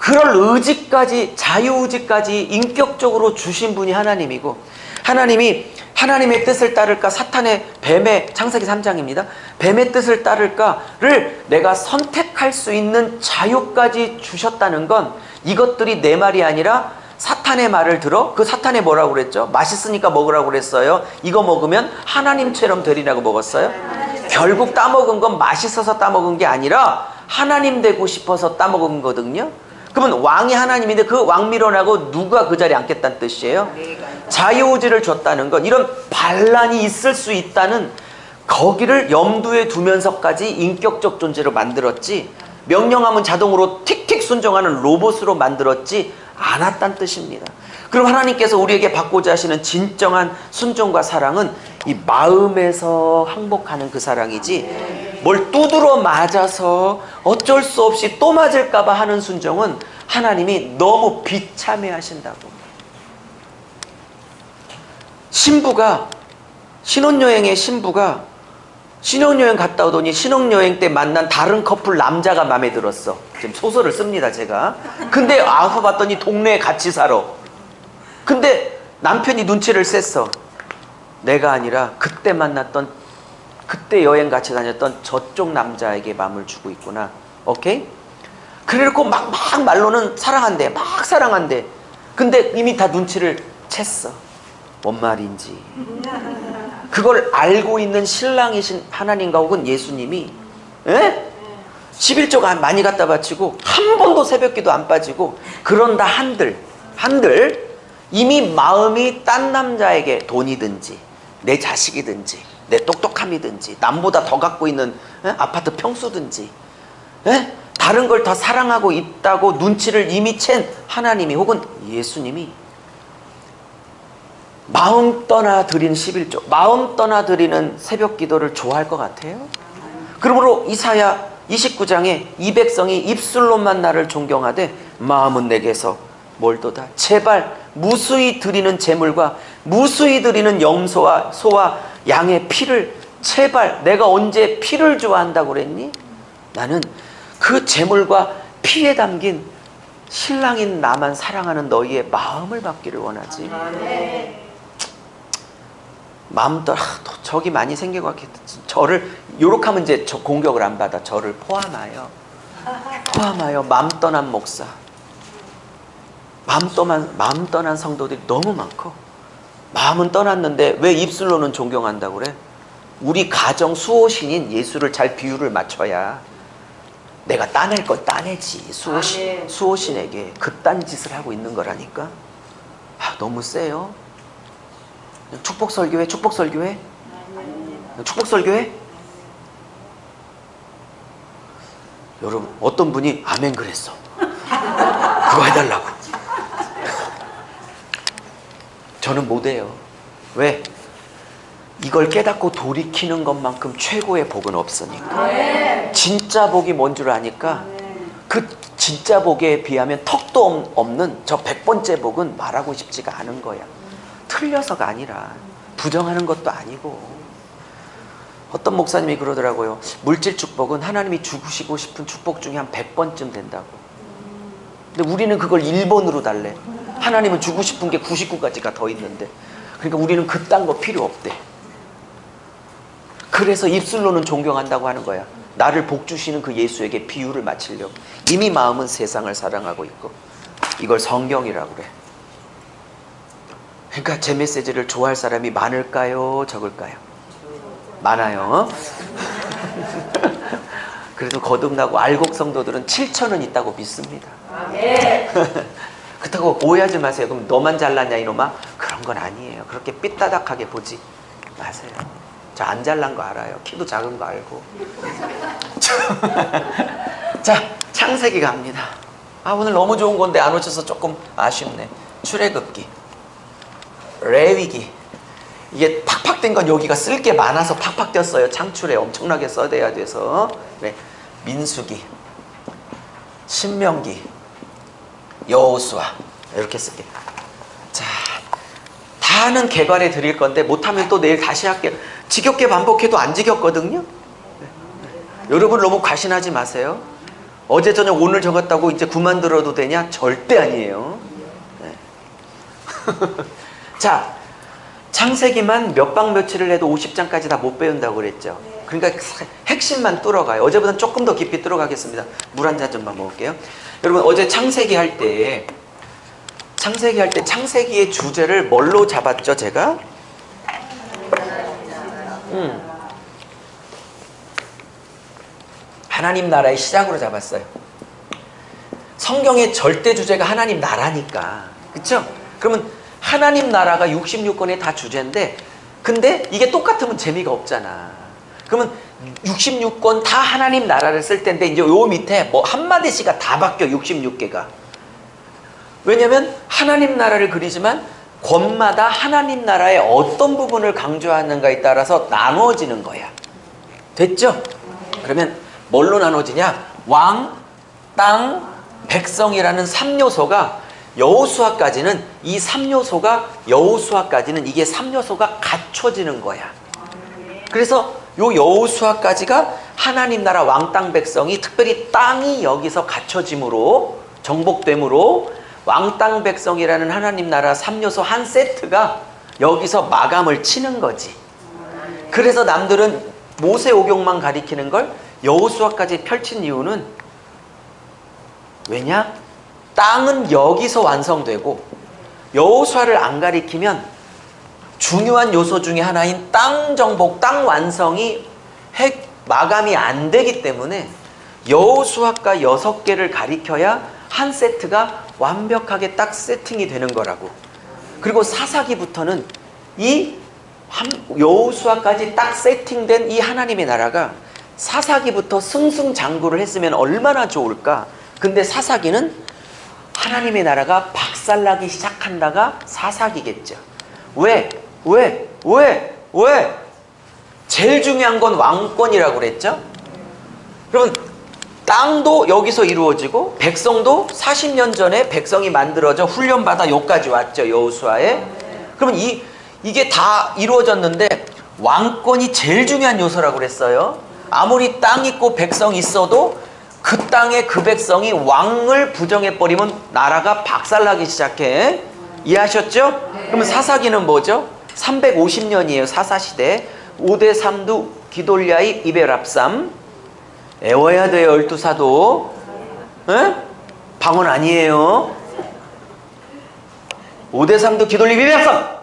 그럴 의지까지, 자유의지까지 인격적으로 주신 분이 하나님이고, 하나님이 하나님의 뜻을 따를까, 사탄의, 뱀의, 창세기 3장입니다. 뱀의 뜻을 따를까를 내가 선택할 수 있는 자유까지 주셨다는 건, 이것들이 내 말이 아니라 사탄의 말을 들어, 그 사탄이 뭐라고 그랬죠? 맛있으니까 먹으라고 그랬어요. 이거 먹으면 하나님처럼 되리라고 먹었어요. 결국 따먹은 건 맛있어서 따먹은 게 아니라 하나님 되고 싶어서 따먹은 거거든요. 그러면 왕이 하나님인데 그 왕 밀어나고 누가 그 자리에 앉겠다는 뜻이에요? 자유의지를 줬다는 건, 이런 반란이 있을 수 있다는 거기를 염두에 두면서까지 인격적 존재로 만들었지, 명령하면 자동으로 틱틱 순종하는 로봇으로 만들었지 않았다는 뜻입니다. 그럼 하나님께서 우리에게 받고자 하시는 진정한 순종과 사랑은 이 마음에서 항복하는 그 사랑이지, 뭘 두드러 맞아서 어쩔 수 없이 또 맞을까봐 하는 순종은 하나님이 너무 비참해 하신다고. 신혼여행의 신부가 신혼여행 갔다 오더니 신혼여행 때 만난 다른 커플 남자가 마음에 들었어. 지금 소설을 씁니다, 제가. 근데 와서 봤더니 동네에 같이 살아. 근데 남편이 눈치를 챘어. 내가 아니라 그때 만났던, 그때 여행 같이 다녔던 저쪽 남자에게 마음을 주고 있구나. 오케이? 그래놓고 막 말로는 사랑한대. 막 사랑한대. 근데 이미 다 눈치를 챘어. 뭔 말인지. 그걸 알고 있는 신랑이신 하나님과 혹은 예수님이, 에? 11조 많이 갖다 바치고 한 번도 새벽기도 안 빠지고 그런다 한들 이미 마음이 딴 남자에게, 돈이든지 내 자식이든지 내 똑똑함이든지 남보다 더 갖고 있는 아파트 평수든지 다른 걸 더 사랑하고 있다고 눈치를 이미 챈 하나님이 혹은 예수님이 마음 떠나 드린 11조, 마음 떠나 드리는 새벽 기도를 좋아할 것 같아요? 그러므로 이사야 29장에 이 백성이 입술로만 나를 존경하되 마음은 내게서 멀도다. 제발 무수히 드리는 제물과 무수히 드리는 염소와 소와 양의 피를, 제발, 내가 언제 피를 좋아한다고 그랬니? 나는 그 제물과 피에 담긴 신랑인 나만 사랑하는 너희의 마음을 받기를 원하지. 마음 떠나, 적이 많이 생긴 것 같겠다. 저를 요렇게 하면 이제 저 공격을 안 받아. 저를 포함하여 마음 떠난 목사, 마음 떠난 성도들이 너무 많고, 마음은 떠났는데 왜 입술로는 존경한다고 그래? 우리 가정 수호신인 예수를 잘 비유를 맞춰야 내가 따낼 건 따내지. 수호신에게 그딴 짓을 하고 있는 거라니까. 너무 세요. 축복설교회? 여러분, 어떤 분이 아멘 그랬어. 그거 해달라고. 저는 못해요. 왜? 이걸 깨닫고 돌이키는 것만큼 최고의 복은 없으니까. 진짜 복이 뭔 줄 아니까 그 진짜 복에 비하면 턱도 없는 저 100번째 복은 말하고 싶지가 않은 거야. 틀려서가 아니라 부정하는 것도 아니고. 어떤 목사님이 그러더라고요. 물질 축복은 하나님이 주시고 싶은 축복 중에 한 100번쯤 된다고. 근데 우리는 그걸 1번으로 달래. 하나님은 주고 싶은 게 99가지가 더 있는데. 그러니까 우리는 그딴 거 필요 없대. 그래서 입술로는 존경한다고 하는 거야. 나를 복 주시는 그 예수에게 비유를 맞추려고. 이미 마음은 세상을 사랑하고 있고. 이걸 성경이라고 그래. 그러니까 제 메시지를 좋아할 사람이 많을까요? 적을까요? 많아요. 그래도 거듭나고 알곡 성도들은 7천은 있다고 믿습니다. 그렇다고 오해하지 마세요. 그럼 너만 잘났냐 이놈아? 그런 건 아니에요. 그렇게 삐따닥하게 보지 마세요. 저 안 잘난 거 알아요. 키도 작은 거 알고. 자, 창세기 갑니다. 오늘 너무 좋은 건데 안 오셔서 조금 아쉽네. 출애굽기, 레위기. 이게 팍팍 된 건 여기가 쓸 게 많아서 팍팍 떴어요. 창출에 엄청나게 써대야 돼서. 네. 민수기, 신명기, 여호수아 이렇게 쓸게요. 자, 다는 개관해 드릴 건데 못하면 또 내일 다시 할게요. 지겹게 반복해도 안 지겹거든요. 네. 여러분 너무 과신하지 마세요. 어제 저녁 오늘 적었다고 이제 그만들어도 되냐? 절대 아니에요. 네. 자, 창세기만 몇 박 며칠을 해도 50장까지 다 못 배운다고 그랬죠. 그러니까 핵심만 뚫어가요. 어제보다는 조금 더 깊이 뚫어가겠습니다. 물 한 잔 좀만 먹을게요. 여러분, 어제 창세기 할 때 창세기의 주제를 뭘로 잡았죠, 제가? 하나님 나라의 시작으로 잡았어요. 성경의 절대 주제가 하나님 나라니까. 그쵸? 그러면 하나님 나라가 66권의 다 주제인데, 근데 이게 똑같으면 재미가 없잖아. 그러면 66권 다 하나님 나라를 쓸 텐데, 이제 요 밑에 뭐 한마디씩가 다 바뀌어, 66개가. 왜냐면 하나님 나라를 그리지만 권마다 하나님 나라의 어떤 부분을 강조하는가에 따라서 나누어지는 거야. 됐죠? 그러면 뭘로 나눠지냐? 왕, 땅, 백성이라는 3요소가 여호수아까지는 이게 3요소가 갖춰지는 거야. 그래서 요 여호수아까지가 하나님 나라 왕, 땅, 백성이, 특별히 땅이 여기서 갖춰짐으로, 정복됨으로 왕, 땅, 백성이라는 하나님 나라 3요소 한 세트가 여기서 마감을 치는 거지. 그래서 남들은 모세 오경만 가리키는 걸 여호수아까지 펼친 이유는, 왜냐? 땅은 여기서 완성되고 여호수아를 안 가리키면 중요한 요소 중에 하나인 땅 정복, 땅 완성이 마감이 안 되기 때문에 여호수아가 6개를 가리켜야 한 세트가 완벽하게 딱 세팅이 되는 거라고. 그리고 사사기부터는 이 여호수아까지 딱 세팅된 이 하나님의 나라가 사사기부터 승승장구를 했으면 얼마나 좋을까. 근데 사사기는 하나님의 나라가 박살나기 시작한다가 사사기겠죠. 왜? 제일 중요한 건 왕권이라고 그랬죠. 그러면 땅도 여기서 이루어지고 백성도 40년 전에 백성이 만들어져 훈련받아 여기까지 왔죠, 여호수아에. 그러면 이게 다 이루어졌는데 왕권이 제일 중요한 요소라고 그랬어요. 아무리 땅 있고 백성 있어도 그 땅에 그 백성이 왕을 부정해버리면 나라가 박살나기 시작해. 이해하셨죠? 그러면 사사기는 뭐죠? 350년이에요. 사사시대. 5대 3두 기돌랴이 이베랍삼. 애워야 돼요, 12사도. 에? 방언 아니에요. 5대 3두 기돌랴이 이베랍삼.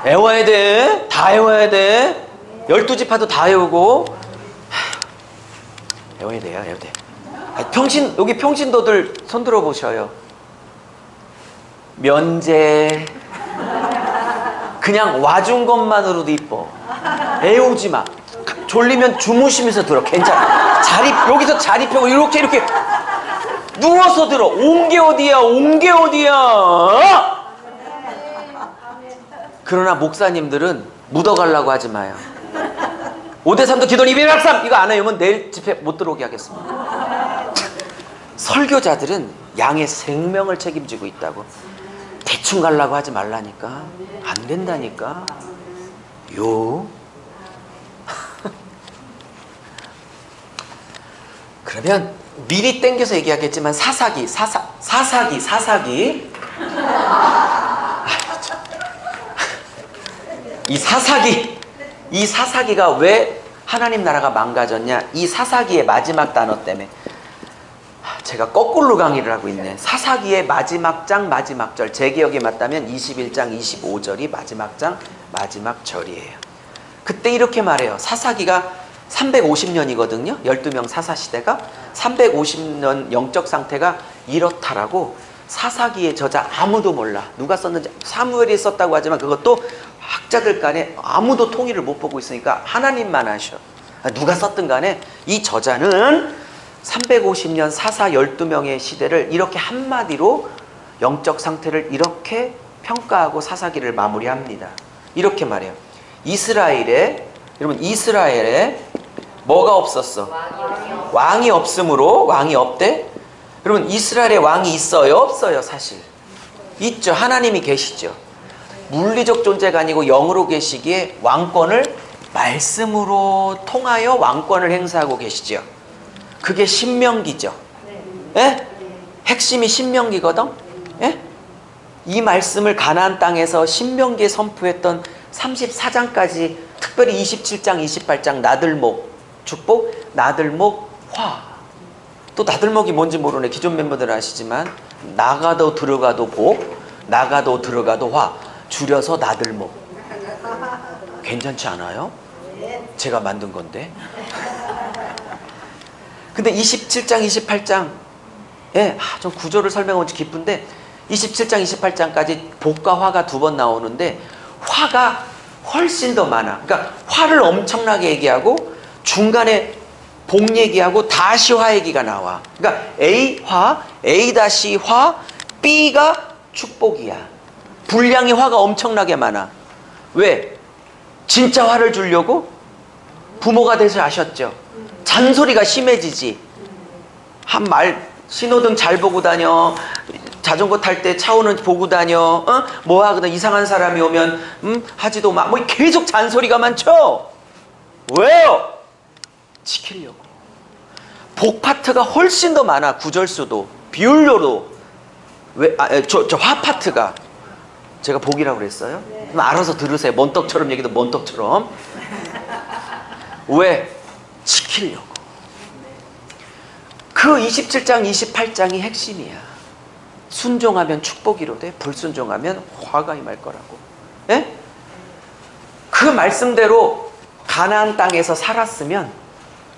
애워야 돼. 다 애워야 돼. 12지파도 다 외우고. 외워야 돼요, 외워야 돼. 여기 평신도들 손 들어보셔요. 면제. 그냥 와준 것만으로도 이뻐. 애우지 마. 졸리면 주무시면서 들어. 괜찮아. 여기서 자리 펴고 이렇게 누워서 들어. 온 게 어디야, 온 게 어디야. 그러나 목사님들은 묻어가려고 하지 마요. 5대 3도 기도 203 이거 안 외우면 내일 집회 못 들어오게 하겠습니다. 설교자들은 양의 생명을 책임지고 있다고. 대충 가려고 하지 말라니까. 안 된다니까. 그러면 미리 땡겨서 얘기하겠지만 사사기 이 사사기가 왜 하나님 나라가 망가졌냐? 이 사사기의 마지막 단어 때문에. 제가 거꾸로 강의를 하고 있네. 사사기의 마지막 장 마지막 절, 제 기억에 맞다면 21장 25절이 마지막 장 마지막 절이에요. 그때 이렇게 말해요. 사사기가 350년이거든요 12명 사사시대가. 350년 영적 상태가 이렇다라고. 사사기의 저자 아무도 몰라. 누가 썼는지. 사무엘이 썼다고 하지만 그것도 학자들 간에 아무도 통일을 못 보고 있으니까 하나님만 아셔. 누가 썼든 간에 이 저자는 350년 사사 12명의 시대를 이렇게 한마디로 영적 상태를 이렇게 평가하고 사사기를 마무리합니다. 이렇게 말해요. 여러분 이스라엘에 뭐가 없었어? 왕이 없으므로. 왕이 없대? 여러분 이스라엘에 왕이 있어요? 없어요? 사실 있죠. 하나님이 계시죠. 물리적 존재가 아니고 영으로 계시기에 왕권을 말씀으로 통하여 왕권을 행사하고 계시죠. 그게 신명기죠. 예? 핵심이 신명기거든. 예? 이 말씀을 가나안 땅에서 신명기에 선포했던 34장까지, 특별히 27장, 28장 나들목 축복, 나들목 화. 또 나들목이 뭔지 모르네. 기존 멤버들은 아시지만 나가도 들어가도 복, 나가도 들어가도 화, 줄여서 나들목. 괜찮지 않아요? 제가 만든 건데. 근데 27장, 28장 좀 구조를 설명하면 기쁜데 27장, 28장까지 복과 화가 두 번 나오는데 화가 훨씬 더 많아. 그러니까 화를 엄청나게 얘기하고 중간에 복 얘기하고 다시 화 얘기가 나와. 그러니까 A 화, A 다시 화, B가 축복이야. 분량의 화가 엄청나게 많아. 왜? 진짜 화를 주려고? 부모가 돼서 아셨죠? 잔소리가 심해지지. 한 말 신호등 잘 보고 다녀. 자전거 탈 때 차오는 보고 다녀. 뭐 하거든 이상한 사람이 오면 하지도 마. 뭐 계속 잔소리가 많죠. 왜요? 지키려고. 복 파트가 훨씬 더 많아. 구절수도 비율로도. 왜? 저 화 파트가 제가 복이라고 그랬어요? 그럼 알아서 들으세요. 먼떡처럼 얘기도 먼떡처럼. 왜? 지키려고. 그 27장, 28장이 핵심이야. 순종하면 축복이로 돼. 불순종하면 화가 임할 거라고. 예? 그 말씀대로 가나안 땅에서 살았으면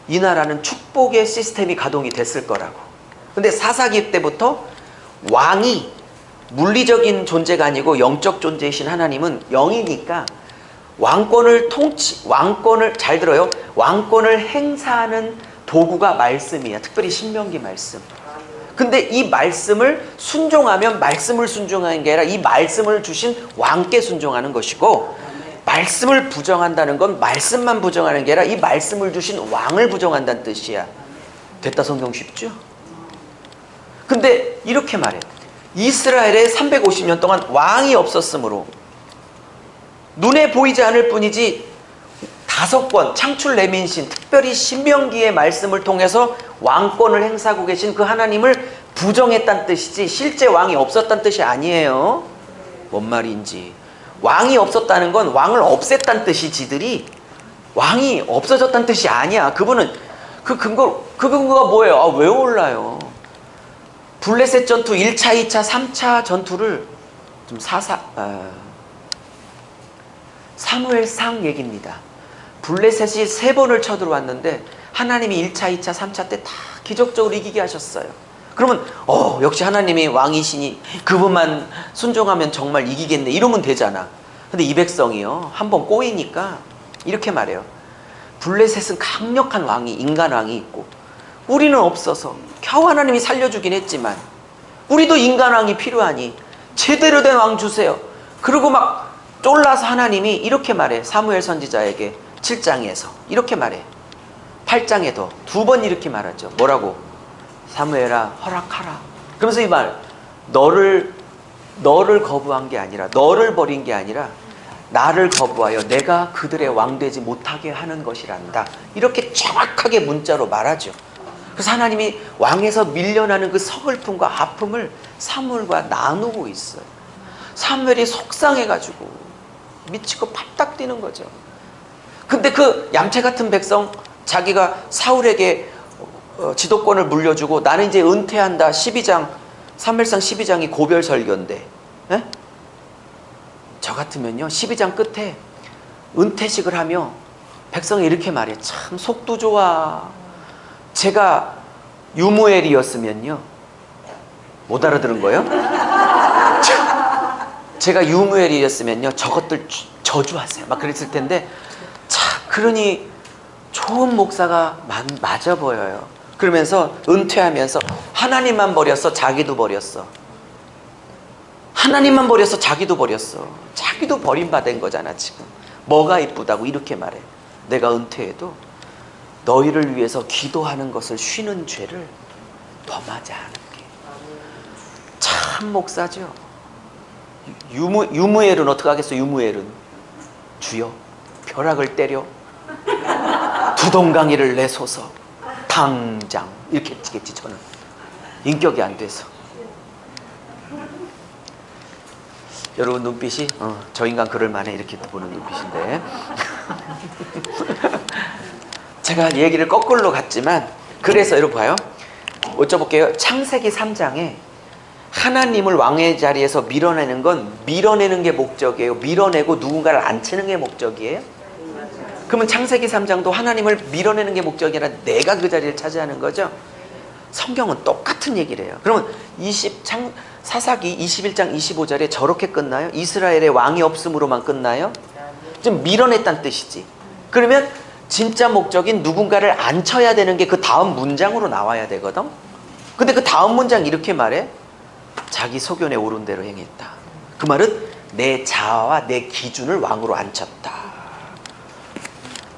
이 나라는 축복의 시스템이 가동이 됐을 거라고. 근데 사사기 때부터 왕이 물리적인 존재가 아니고 영적 존재이신 하나님은 영이니까 왕권을 잘 들어요. 왕권을 행사하는 도구가 말씀이야. 특별히 신명기 말씀. 근데 이 말씀을 순종하면 말씀을 순종하는 게 아니라 이 말씀을 주신 왕께 순종하는 것이고, 말씀을 부정한다는 건 말씀만 부정하는 게 아니라 이 말씀을 주신 왕을 부정한다는 뜻이야. 됐다 성경 쉽죠? 근데 이렇게 말해. 이스라엘에 350년 동안 왕이 없었으므로 눈에 보이지 않을 뿐이지 5번 창출 내민신, 특별히 신명기의 말씀을 통해서 왕권을 행사하고 계신 그 하나님을 부정했다는 뜻이지 실제 왕이 없었다는 뜻이 아니에요. 뭔 말인지. 왕이 없었다는 건 왕을 없앴다는 뜻이, 지들이 왕이 없어졌다는 뜻이 아니야. 그분은 그 근거가 뭐예요? 왜 올라요? 블레셋 전투 1차, 2차, 3차 전투를 좀 사무엘상 얘기입니다. 블레셋이 3번을 쳐들어왔는데 하나님이 1차, 2차, 3차 때 다 기적적으로 이기게 하셨어요. 그러면 역시 하나님이 왕이시니 그분만 순종하면 정말 이기겠네, 이러면 되잖아. 근데 이 백성이요, 한번 꼬이니까 이렇게 말해요. 블레셋은 강력한 왕이, 인간 왕이 있고 우리는 없어서 겨우 하나님이 살려주긴 했지만 우리도 인간 왕이 필요하니 제대로 된 왕 주세요. 그리고 막 쫄라서 하나님이 이렇게 말해. 사무엘 선지자에게 7장에서 이렇게 말해. 8장에도 2번 이렇게 말하죠. 뭐라고? 사무엘아 허락하라. 그러면서 이 말, 너를 거부한 게 아니라, 너를 버린 게 아니라 나를 거부하여 내가 그들의 왕 되지 못하게 하는 것이란다. 이렇게 정확하게 문자로 말하죠. 그래서 하나님이 왕에서 밀려나는 그 서글픔과 아픔을 사무엘과 나누고 있어요. 사무엘이 속상해가지고 미치고 팔딱 뛰는 거죠. 근데 그 얌체 같은 백성, 자기가 사울에게 지도권을 물려주고 나는 이제 은퇴한다. 12장, 사무엘상 12장이 고별 설교인데, 에? 저 같으면요 12장 끝에 은퇴식을 하며 백성이 이렇게 말해. 참 속도 좋아. 제가 유무엘이었으면요, 못 알아들은 거예요? 제가 유무엘이었으면요 저것들 저주하세요 막 그랬을 텐데, 참 그러니 좋은 목사가 맞아 보여요. 그러면서 은퇴하면서 하나님만 버렸어, 자기도 버렸어. 하나님만 버렸어, 자기도 버렸어. 자기도 버림받은 거잖아 지금. 뭐가 이쁘다고 이렇게 말해. 내가 은퇴해도 너희를 위해서 기도하는 것을 쉬는 죄를 범하지 않을게. 참 목사죠. 유무엘은 어떻게 하겠어? 유무엘은 주여 벼락을 때려 두동강이를 내소서, 당장 이렇게 치겠지. 저는 인격이 안 돼서. 여러분 눈빛이 저 인간 그럴 만해 이렇게 보는 눈빛인데 제가 얘기를 거꾸로 갔지만, 그래서 여러분 봐요. 어쩌볼게요. 창세기 3장에 하나님을 왕의 자리에서 밀어내는 건 밀어내는 게 목적이에요? 밀어내고 누군가를 앉히는 게 목적이에요? 그러면 창세기 3장도 하나님을 밀어내는 게 목적이 아니라 내가 그 자리를 차지하는 거죠? 성경은 똑같은 얘기를 해요. 그러면 사사기 21장 25절에 저렇게 끝나요? 이스라엘의 왕이 없음으로만 끝나요? 좀 밀어냈다는 뜻이지. 그러면 진짜 목적인 누군가를 앉혀야 되는 게 그 다음 문장으로 나와야 되거든. 근데 그 다음 문장 이렇게 말해. 자기 소견에 오른 대로 행했다. 그 말은 내 자아와 내 기준을 왕으로 앉혔다.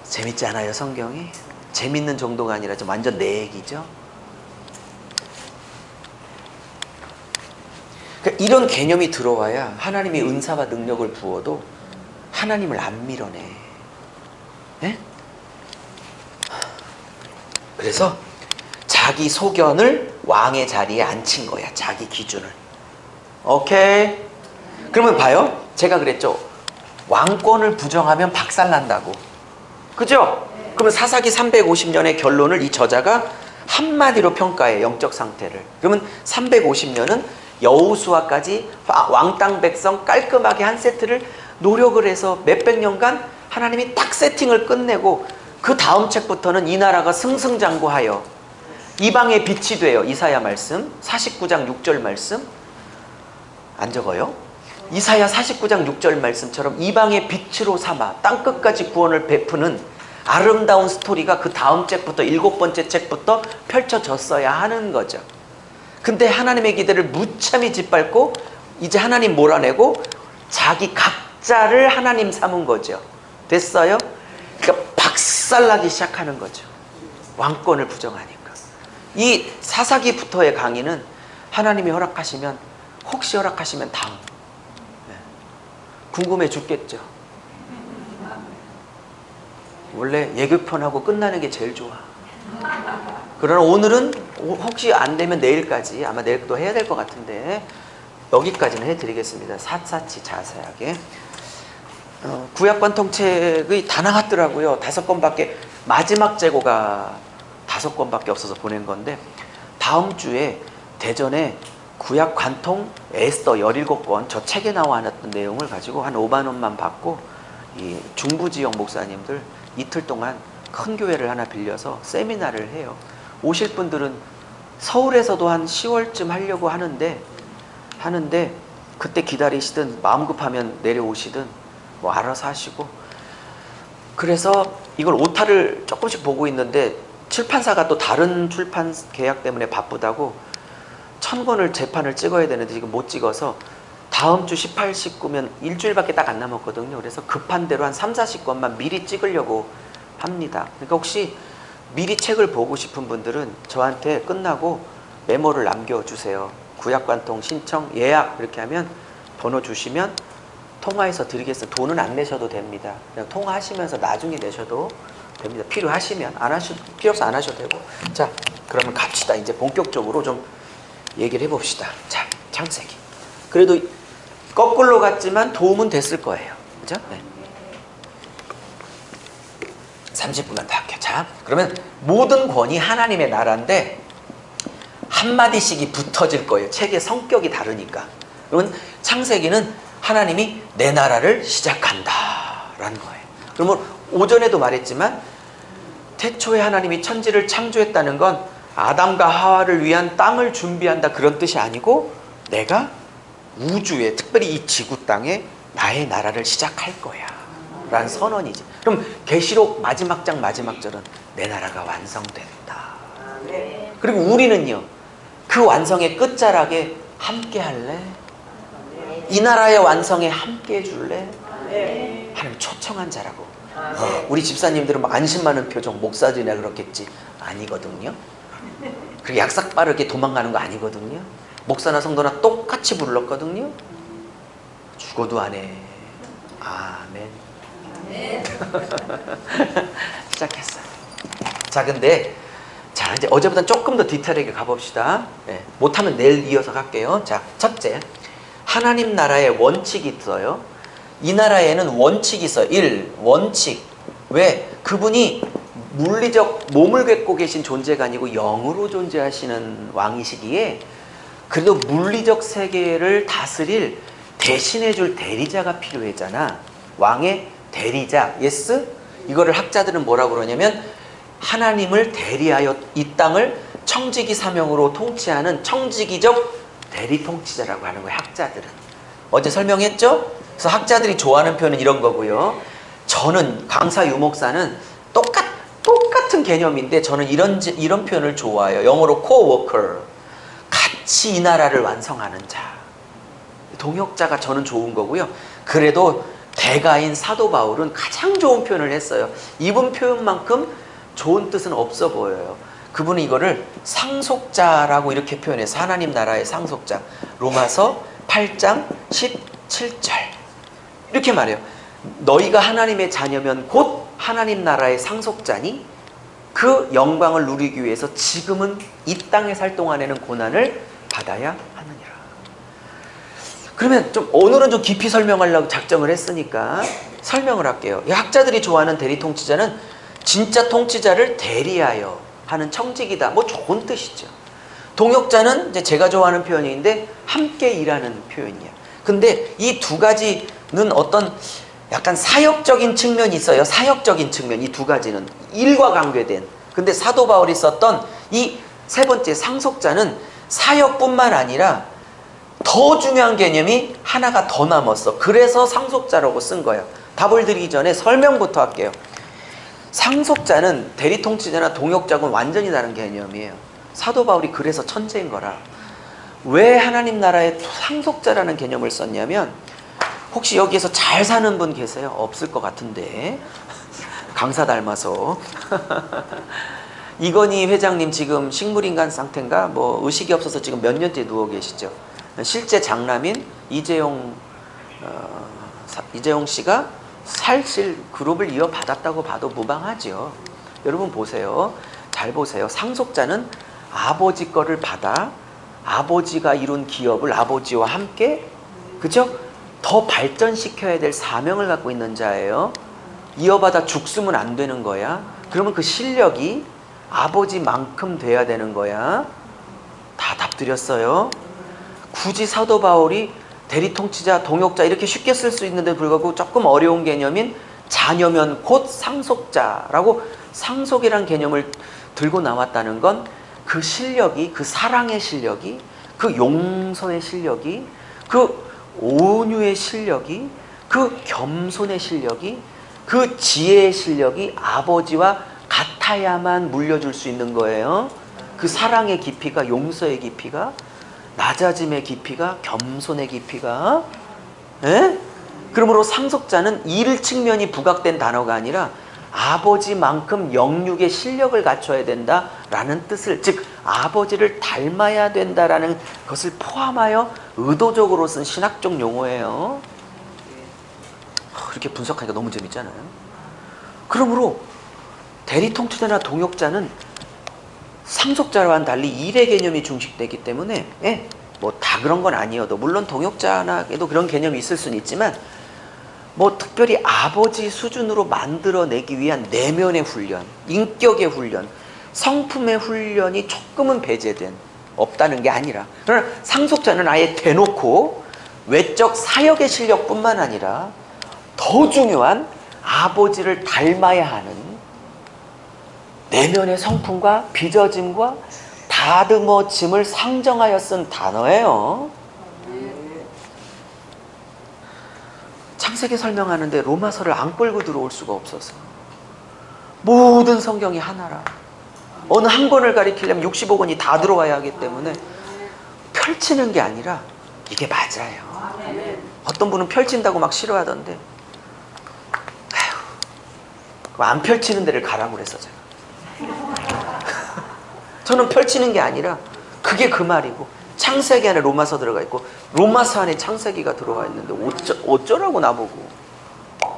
재밌지 않아요, 성경이? 재밌는 정도가 아니라 좀 완전 내 얘기죠. 그러니까 이런 개념이 들어와야 하나님이 은사와 능력을 부어도 하나님을 안 밀어내. 네? 그래서 자기 소견을 왕의 자리에 앉힌 거야. 자기 기준을. 오케이? 그러면 봐요. 제가 그랬죠. 왕권을 부정하면 박살난다고. 그죠? 그러면 사사기 350년의 결론을 이 저자가 한마디로 평가해. 영적 상태를. 그러면 350년은 여호수아까지 왕땅 백성 깔끔하게 한 세트를 노력을 해서 몇백 년간 하나님이 딱 세팅을 끝내고, 그 다음 책부터는 이 나라가 승승장구하여 이방의 빛이 돼요. 이사야 말씀 49장 6절 말씀 안 적어요? 이사야 49장 6절 말씀처럼 이방의 빛으로 삼아 땅끝까지 구원을 베푸는 아름다운 스토리가 그 다음 책부터 7번째 책부터 펼쳐졌어야 하는 거죠. 근데 하나님의 기대를 무참히 짓밟고 이제 하나님 몰아내고 자기 각자를 하나님 삼은 거죠. 됐어요? 그러니까 박살나기 시작하는 거죠. 왕권을 부정하니까. 이 사사기부터의 강의는 하나님이 허락하시면, 혹시 허락하시면 다음. 네. 궁금해 죽겠죠. 원래 예교편하고 끝나는 게 제일 좋아. 그러나 오늘은 혹시 안 되면 내일까지, 아마 내일 또 해야 될 것 같은데 여기까지는 해드리겠습니다. 샅샅이 자세하게. 구약관통책의 다 나왔더라고요. 5권밖에, 마지막 재고가 5권밖에 없어서 보낸 건데, 다음 주에 대전에 구약관통 에스더 17권 저 책에 나와 있던 내용을 가지고 한 5만 원만 받고 이 중부지역 목사님들 이틀 동안 큰 교회를 하나 빌려서 세미나를 해요. 오실 분들은 서울에서도 한 10월쯤 하려고 하는데 그때 기다리시든 마음 급하면 내려오시든 뭐 알아서 하시고. 그래서 이걸 오타를 조금씩 보고 있는데 출판사가 또 다른 출판 계약 때문에 바쁘다고 1000권을 재판을 찍어야 되는데 지금 못 찍어서 다음 주 18, 19면 일주일밖에 딱 안 남았거든요. 그래서 급한 대로 한 3, 40권만 미리 찍으려고 합니다. 그러니까 혹시 미리 책을 보고 싶은 분들은 저한테 끝나고 메모를 남겨주세요. 구약관통 신청 예약 이렇게 하면 번호 주시면 통화해서 드리겠습니다. 돈은 안 내셔도 됩니다. 그냥 통화하시면서 나중에 내셔도 됩니다. 필요하시면. 필요 없어 안 하셔도 되고. 자, 그러면 갑시다. 이제 본격적으로 좀 얘기를 해봅시다. 자, 창세기. 그래도 거꾸로 갔지만 도움은 됐을 거예요. 그죠? 네. 30분만 더 할게요. 자, 그러면 모든 권이 하나님의 나라인데 한마디씩이 붙어질 거예요. 책의 성격이 다르니까. 그러면 창세기는 하나님이 내 나라를 시작한다 라는 거예요. 그러면 오전에도 말했지만 태초에 하나님이 천지를 창조했다는 건 아담과 하와를 위한 땅을 준비한다 그런 뜻이 아니고 내가 우주에, 특별히 이 지구 땅에 나의 나라를 시작할 거야 라는 선언이지. 그럼 계시록 마지막 장 마지막 절은 내 나라가 완성된다. 그리고 우리는요 그 완성의 끝자락에 함께 할래? 이 나라의 완성에 함께 해줄래? 하나님 초청한 자라고. 우리 집사님들은 막 안심 많은 표정, 목사들이나 그렇겠지. 아니거든요. 그렇게 약삭 빠르게 도망가는 거 아니거든요. 목사나 성도나 똑같이 불렀거든요. 죽어도 안 해. 아멘. 시작했어요. 자, 근데 자, 이제 어제보다 조금 더 디테일하게 가봅시다. 네, 못하면 내일 이어서 갈게요. 자, 첫째, 하나님 나라의 원칙이 있어요. 이 나라에는 원칙이 있어요. 1. 원칙. 왜? 그분이 물리적 몸을 갖고 계신 존재가 아니고 영으로 존재하시는 왕이시기에 그래도 물리적 세계를 다스릴 대신해줄 대리자가 필요했잖아. 왕의 대리자. 예스? 이거를 학자들은 뭐라고 그러냐면 하나님을 대리하여 이 땅을 청지기 사명으로 통치하는 청지기적 대리 통치자라고 하는 거예요. 학자들은. 어제 설명했죠? 그래서 학자들이 좋아하는 표현은 이런 거고요. 저는 강사 유목사는 똑같은 개념인데 저는 이런 표현을 좋아해요. 영어로 co-worker. 같이 이 나라를 완성하는 자. 동역자가 저는 좋은 거고요. 그래도 대가인 사도 바울은 가장 좋은 표현을 했어요. 이분 표현만큼 좋은 뜻은 없어 보여요. 그분은 이거를 상속자라고 이렇게 표현해서 하나님 나라의 상속자. 로마서 8장 17절 이렇게 말해요. 너희가 하나님의 자녀면 곧 하나님 나라의 상속자니 그 영광을 누리기 위해서 지금은 이 땅에 살 동안에는 고난을 받아야 하느니라. 그러면 좀 오늘은 좀 깊이 설명하려고 작정을 했으니까 설명을 할게요. 이 학자들이 좋아하는 대리 통치자는 진짜 통치자를 대리하여 하는 청직이다. 뭐 좋은 뜻이죠. 동역자는 이제 제가 좋아하는 표현인데 함께 일하는 표현이야. 근데 이 두 가지는 어떤 약간 사역적인 측면이 있어요. 사역적인 측면. 이 두 가지는 일과 관계된. 근데 사도 바울이 썼던 이 세 번째 상속자는 사역뿐만 아니라 더 중요한 개념이 하나가 더 남았어. 그래서 상속자라고 쓴 거예요. 답을 드리기 전에 설명부터 할게요. 상속자는 대리통치자나 동역자하고는 완전히 다른 개념이에요. 사도 바울이 그래서 천재인 거라. 왜 하나님 나라의 상속자라는 개념을 썼냐면 혹시 여기에서 잘 사는 분 계세요? 없을 것 같은데 강사 닮아서 이건희 회장님 지금 식물인간 상태인가? 뭐 의식이 없어서 지금 몇 년째 누워 계시죠. 실제 장남인 이재용 씨가 살실 그룹을 이어받았다고 봐도 무방하죠. 여러분 보세요. 잘 보세요. 상속자는 아버지 거를 받아 아버지가 이룬 기업을 아버지와 함께 그죠? 더 발전시켜야 될 사명을 갖고 있는 자예요. 이어받아 죽으면 안 되는 거야. 그러면 그 실력이 아버지만큼 돼야 되는 거야. 다 답드렸어요. 굳이 사도 바울이 대리통치자, 동역자 이렇게 쉽게 쓸 수 있는데 불구하고 조금 어려운 개념인 자녀면 곧 상속자라고 상속이란 개념을 들고 나왔다는 건 그 실력이, 그 사랑의 실력이, 그 용서의 실력이, 그 온유의 실력이, 그 겸손의 실력이, 그 지혜의 실력이 아버지와 같아야만 물려줄 수 있는 거예요. 그 사랑의 깊이가, 용서의 깊이가, 낮아짐의 깊이가, 겸손의 깊이가. 에? 그러므로 상속자는 일 측면이 부각된 단어가 아니라 아버지만큼 영육의 실력을 갖춰야 된다라는 뜻을, 즉 아버지를 닮아야 된다라는 것을 포함하여 의도적으로 쓴 신학적 용어예요. 이렇게 분석하니까 너무 재밌잖아요. 그러므로 대리통치자나 동역자는 상속자와는 달리 일의 개념이 중식되기 때문에 뭐 다 그런 건 아니어도 물론 동역자나에도 그런 개념이 있을 수는 있지만 뭐 특별히 아버지 수준으로 만들어내기 위한 내면의 훈련, 인격의 훈련, 성품의 훈련이 조금은 배제된 없다는 게 아니라 그러나 상속자는 아예 대놓고 외적 사역의 실력뿐만 아니라 더 중요한 아버지를 닮아야 하는 내면의 성품과 빚어짐과 다듬어짐을 상정하여 쓴 단어예요. 창세기 설명하는데 로마서를 안 끌고 들어올 수가 없어서 모든 성경이 하나라. 어느 한 권을 가리키려면 65권이 다 들어와야 하기 때문에 펼치는 게 아니라 이게 맞아요. 어떤 분은 펼친다고 막 싫어하던데 안 펼치는 데를 가라고 그랬어 제가. 저는 펼치는 게 아니라 그게 그 말이고 창세기 안에 로마서 들어가 있고 로마서 안에 창세기가 들어가 있는데 어쩌라고 나보고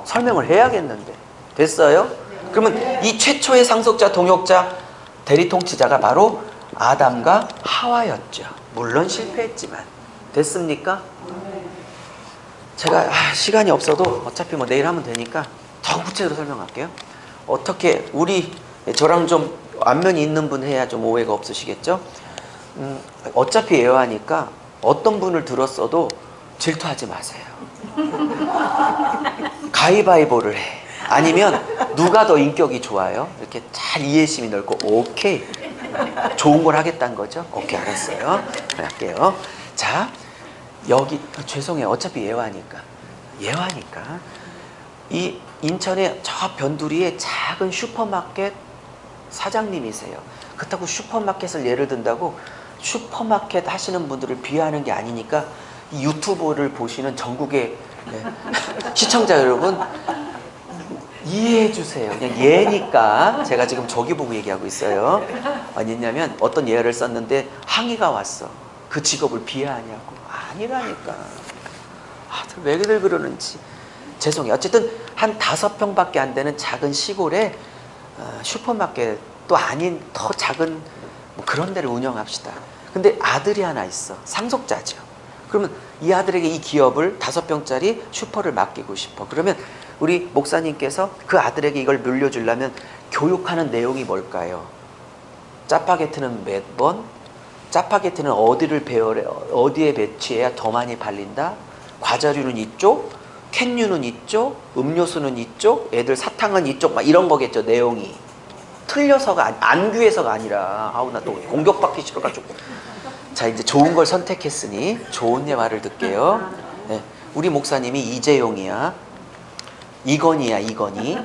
설명을 해야겠는데 됐어요? 그러면 이 최초의 상속자, 동역자, 대리통치자가 바로 아담과 하와였죠. 물론 실패했지만. 됐습니까? 제가 시간이 없어도 어차피 뭐 내일 하면 되니까 더 구체적으로 설명할게요. 어떻게 저랑 좀 안면이 있는 분 해야 좀 오해가 없으시겠죠? 어차피 예화니까 어떤 분을 들었어도 질투하지 마세요. 가위바위보를 해. 아니면 누가 더 인격이 좋아요? 이렇게 잘 이해심이 넓고 오케이. 좋은 걸 하겠다는 거죠? 오케이, 알았어요. 할게요. 자, 여기 죄송해요. 어차피 예화니까 이 인천의 저 변두리에 작은 슈퍼마켓 사장님이세요. 그렇다고 슈퍼마켓을 예를 든다고 슈퍼마켓 하시는 분들을 비하하는 게 아니니까 이 유튜브를 보시는 전국의 시청자 여러분 이해해 주세요. 그냥 예니까 제가 지금 저기 보고 얘기하고 있어요. 아니냐면 어떤 예를 썼는데 항의가 왔어. 그 직업을 비하하냐고. 아니라니까. 왜들 그러는지. 죄송해요. 어쨌든 한 5평밖에 안 되는 작은 시골에 슈퍼마켓도 아닌 더 작은 뭐 그런 데를 운영합시다. 근데 아들이 하나 있어. 상속자죠. 그러면 이 아들에게 이 기업을 5평짜리 슈퍼를 맡기고 싶어. 그러면 우리 목사님께서 그 아들에게 이걸 물려주려면 교육하는 내용이 뭘까요? 짜파게티는 몇 번? 짜파게티는 어디에 배치해야 더 많이 팔린다? 과자류는 이쪽, 캔류는 이쪽, 음료수는 이쪽, 애들 사탕은 이쪽, 막 이런 거겠죠, 내용이. 틀려서가, 안귀해서가 아니라, 나 또 공격받기 싫어가지고. 자, 이제 좋은 걸 선택했으니, 좋은 예 말을 듣게요. 네, 우리 목사님이 이재용이야. 이건희야, 이건희.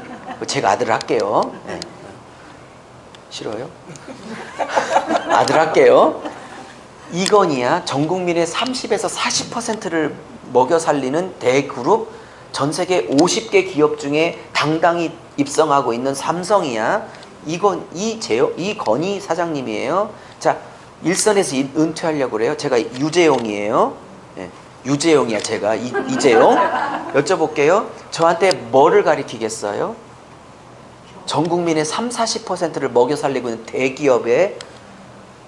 제가 아들 할게요. 네. 싫어요? 아들 할게요. 이건희야. 전 국민의 30에서 40%를 먹여 살리는 대그룹, 전 세계 50개 기업 중에 당당히 입성하고 있는 삼성이야. 이건희 사장님이에요. 자, 일선에서 은퇴하려고 그래요. 제가 유재용이에요. 네, 유재용이야, 제가. 이재용. 여쭤볼게요. 저한테 뭐를 가리키겠어요? 전 국민의 40%를 먹여 살리고 있는 대기업에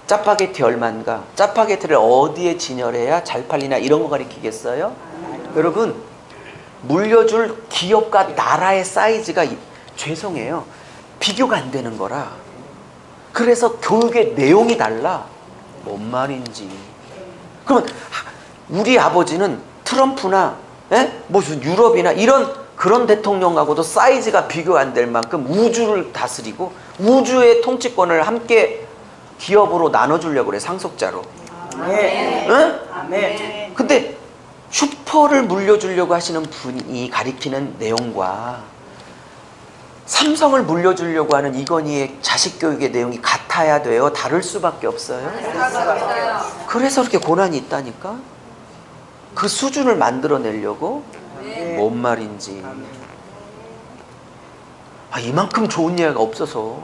짜파게티 얼마인가? 짜파게티를 어디에 진열해야 잘 팔리나? 이런 거 가리키겠어요? 여러분, 물려줄 기업과 나라의 사이즈가 죄송해요. 비교가 안 되는 거라. 그래서 교육의 내용이 달라. 뭔 말인지. 그러면 우리 아버지는 트럼프나 무슨 유럽이나 그런 대통령하고도 사이즈가 비교 안 될 만큼 우주를 다스리고 우주의 통치권을 함께 기업으로 나눠주려고 그래, 상속자로. 아멘. 응? 아멘. 근데 슈퍼를 물려주려고 하시는 분이 가리키는 내용과 삼성을 물려주려고 하는 이건희의 자식 교육의 내용이 같아야 돼요? 다를 수밖에 없어요? 그래서 그렇게 고난이 있다니까? 그 수준을 만들어내려고? 뭔 말인지. 이만큼 좋은 예화가 없어서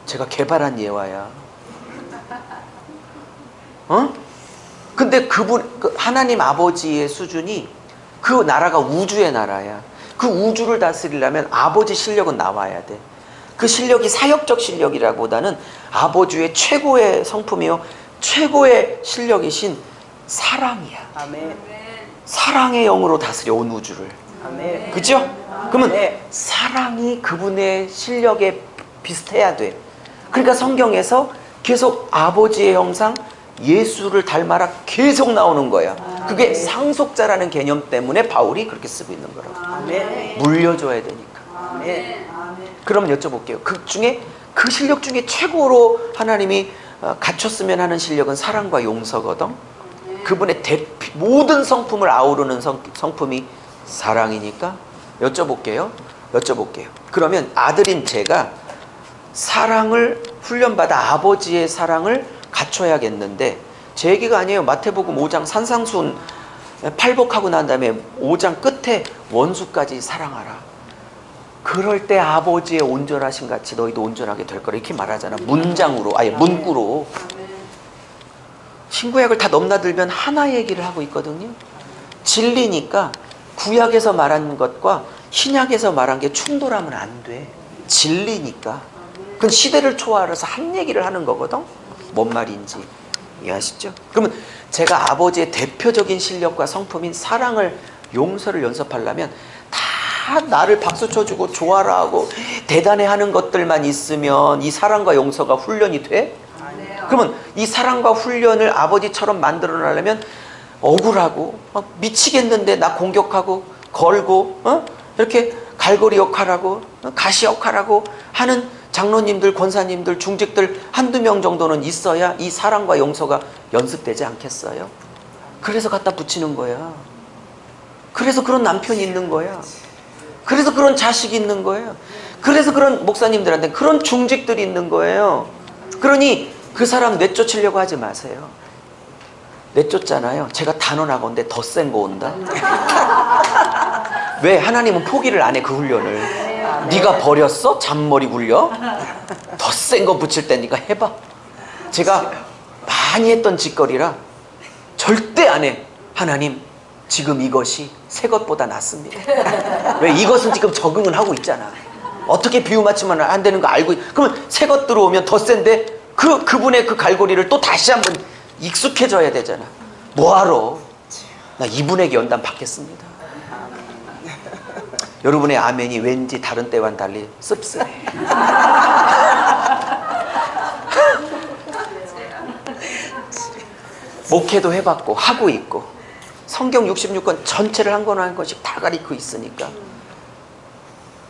제가 개발한 예화야. 근데 하나님 아버지의 수준이 그 나라가 우주의 나라야. 그 우주를 다스리려면 아버지 실력은 나와야 돼. 그 실력이 사역적 실력이라기보다는 아버지의 최고의 성품이요, 최고의 실력이신 사랑이야. 아멘. 사랑의 영으로 다스려 온 우주를. 아멘. 그죠? 그러면 네. 사랑이 그분의 실력에 비슷해야 돼. 그러니까 성경에서 계속 아버지의 형상, 예수를 닮아라 계속 나오는 거야. 그게 상속자라는 개념 때문에 바울이 그렇게 쓰고 있는 거라고. 아멘. 물려줘야 되니까. 아멘. 그럼 여쭤볼게요. 그 실력 중에 최고로 하나님이 갖췄으면 하는 실력은 사랑과 용서거든. 그분의 모든 성품을 아우르는 성품이 사랑이니까 여쭤볼게요. 그러면 아들인 제가 사랑을 훈련받아 아버지의 사랑을 갖춰야겠는데, 제 얘기가 아니에요. 마태복음 5장 산상수훈 팔복하고 난 다음에 5장 끝에 원수까지 사랑하라. 그럴 때 아버지의 온전하신 같이 너희도 온전하게 될 거라, 이렇게 말하잖아. 문장으로, 아예 문구로. 신구약을 다 넘나들면 하나 얘기를 하고 있거든요. 진리니까 구약에서 말한 것과 신약에서 말한 게 충돌하면 안 돼. 진리니까. 그건 시대를 초월해서 한 얘기를 하는 거거든. 뭔 말인지 이해하시죠? 그러면 제가 아버지의 대표적인 실력과 성품인 사랑을, 용서를 연습하려면 다 나를 박수 쳐주고 좋아라 하고 대단해하는 것들만 있으면 이 사랑과 용서가 훈련이 돼? 그러면 이 사랑과 훈련을 아버지처럼 만들어내려면 억울하고 미치겠는데 나 공격하고 걸고 이렇게 갈고리 역할하고 가시 역할하고 하는 장로님들, 권사님들, 중직들 한두 명 정도는 있어야 이 사랑과 용서가 연습되지 않겠어요? 그래서 갖다 붙이는 거야. 그래서 그런 남편이 있는 거야. 그래서 그런 자식이 있는 거예요. 그래서 그런 목사님들한테 그런 중직들이 있는 거예요. 그러니 그 사람 내쫓으려고 하지 마세요. 내쫓잖아요. 제가 단언하건대 더 센 거 온다. 왜? 하나님은 포기를 안 해, 그 훈련을. 네가 버렸어? 잔머리 굴려? 더 센 거 붙일 때니까 해봐. 제가 많이 했던 짓거리라 절대 안 해. 하나님, 지금 이것이 새 것보다 낫습니다. 왜? 이것은 지금 적응은 하고 있잖아. 어떻게 비유 맞추면 안 되는 거 알고 그러면 새 것 들어오면 더 센데 그분의 그 갈고리를 또 다시 한번 익숙해져야 되잖아. 뭐하러? 나 이분에게 연단 받겠습니다. 여러분의 아멘이 왠지 다른 때와는 달리 씁쓸해. 목회도 해봤고 하고 있고 성경 66권 전체를 한 권 한 권씩 다 가리고 있으니까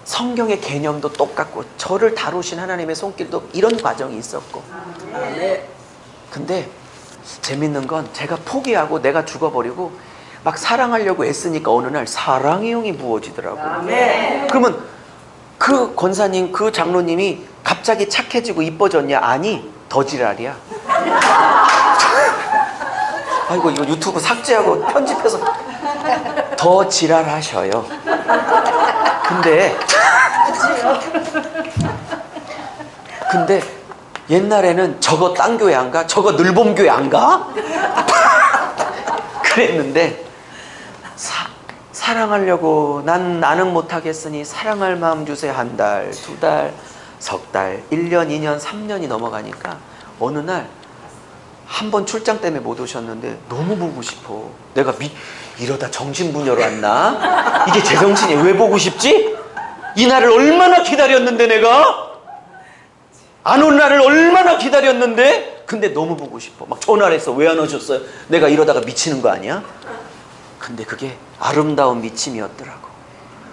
성경의 개념도 똑같고 저를 다루신 하나님의 손길도 이런 과정이 있었고. 근데 재밌는 건 제가 포기하고 내가 죽어버리고 막 사랑하려고 애쓰니까 어느 날 사랑의 영이 부어지더라고요. 그러면 그 권사님, 그 장로님이 갑자기 착해지고 이뻐졌냐? 아니, 더 지랄이야. 아이고, 이거 유튜브 삭제하고 편집해서 더 지랄하셔요. 근데 옛날에는 저거 딴 교회 안 가? 저거 늘봄 교회 안 가? 그랬는데 사랑하려고 나는 못하겠으니 사랑할 마음 주세요. 한 달, 두 달, 석 달, 1년, 2년, 3년이 넘어가니까 어느 날 한 번 출장 때문에 못 오셨는데 너무 보고 싶어. 내가 이러다 정신분열 왔나? 이게 제정신이 왜 보고 싶지? 이 날을 얼마나 기다렸는데 내가? 안 온 날을 얼마나 기다렸는데? 근데 너무 보고 싶어. 막 전화를 해서 왜 안 오셨어요? 내가 이러다가 미치는 거 아니야? 근데 그게 아름다운 미침이었더라고.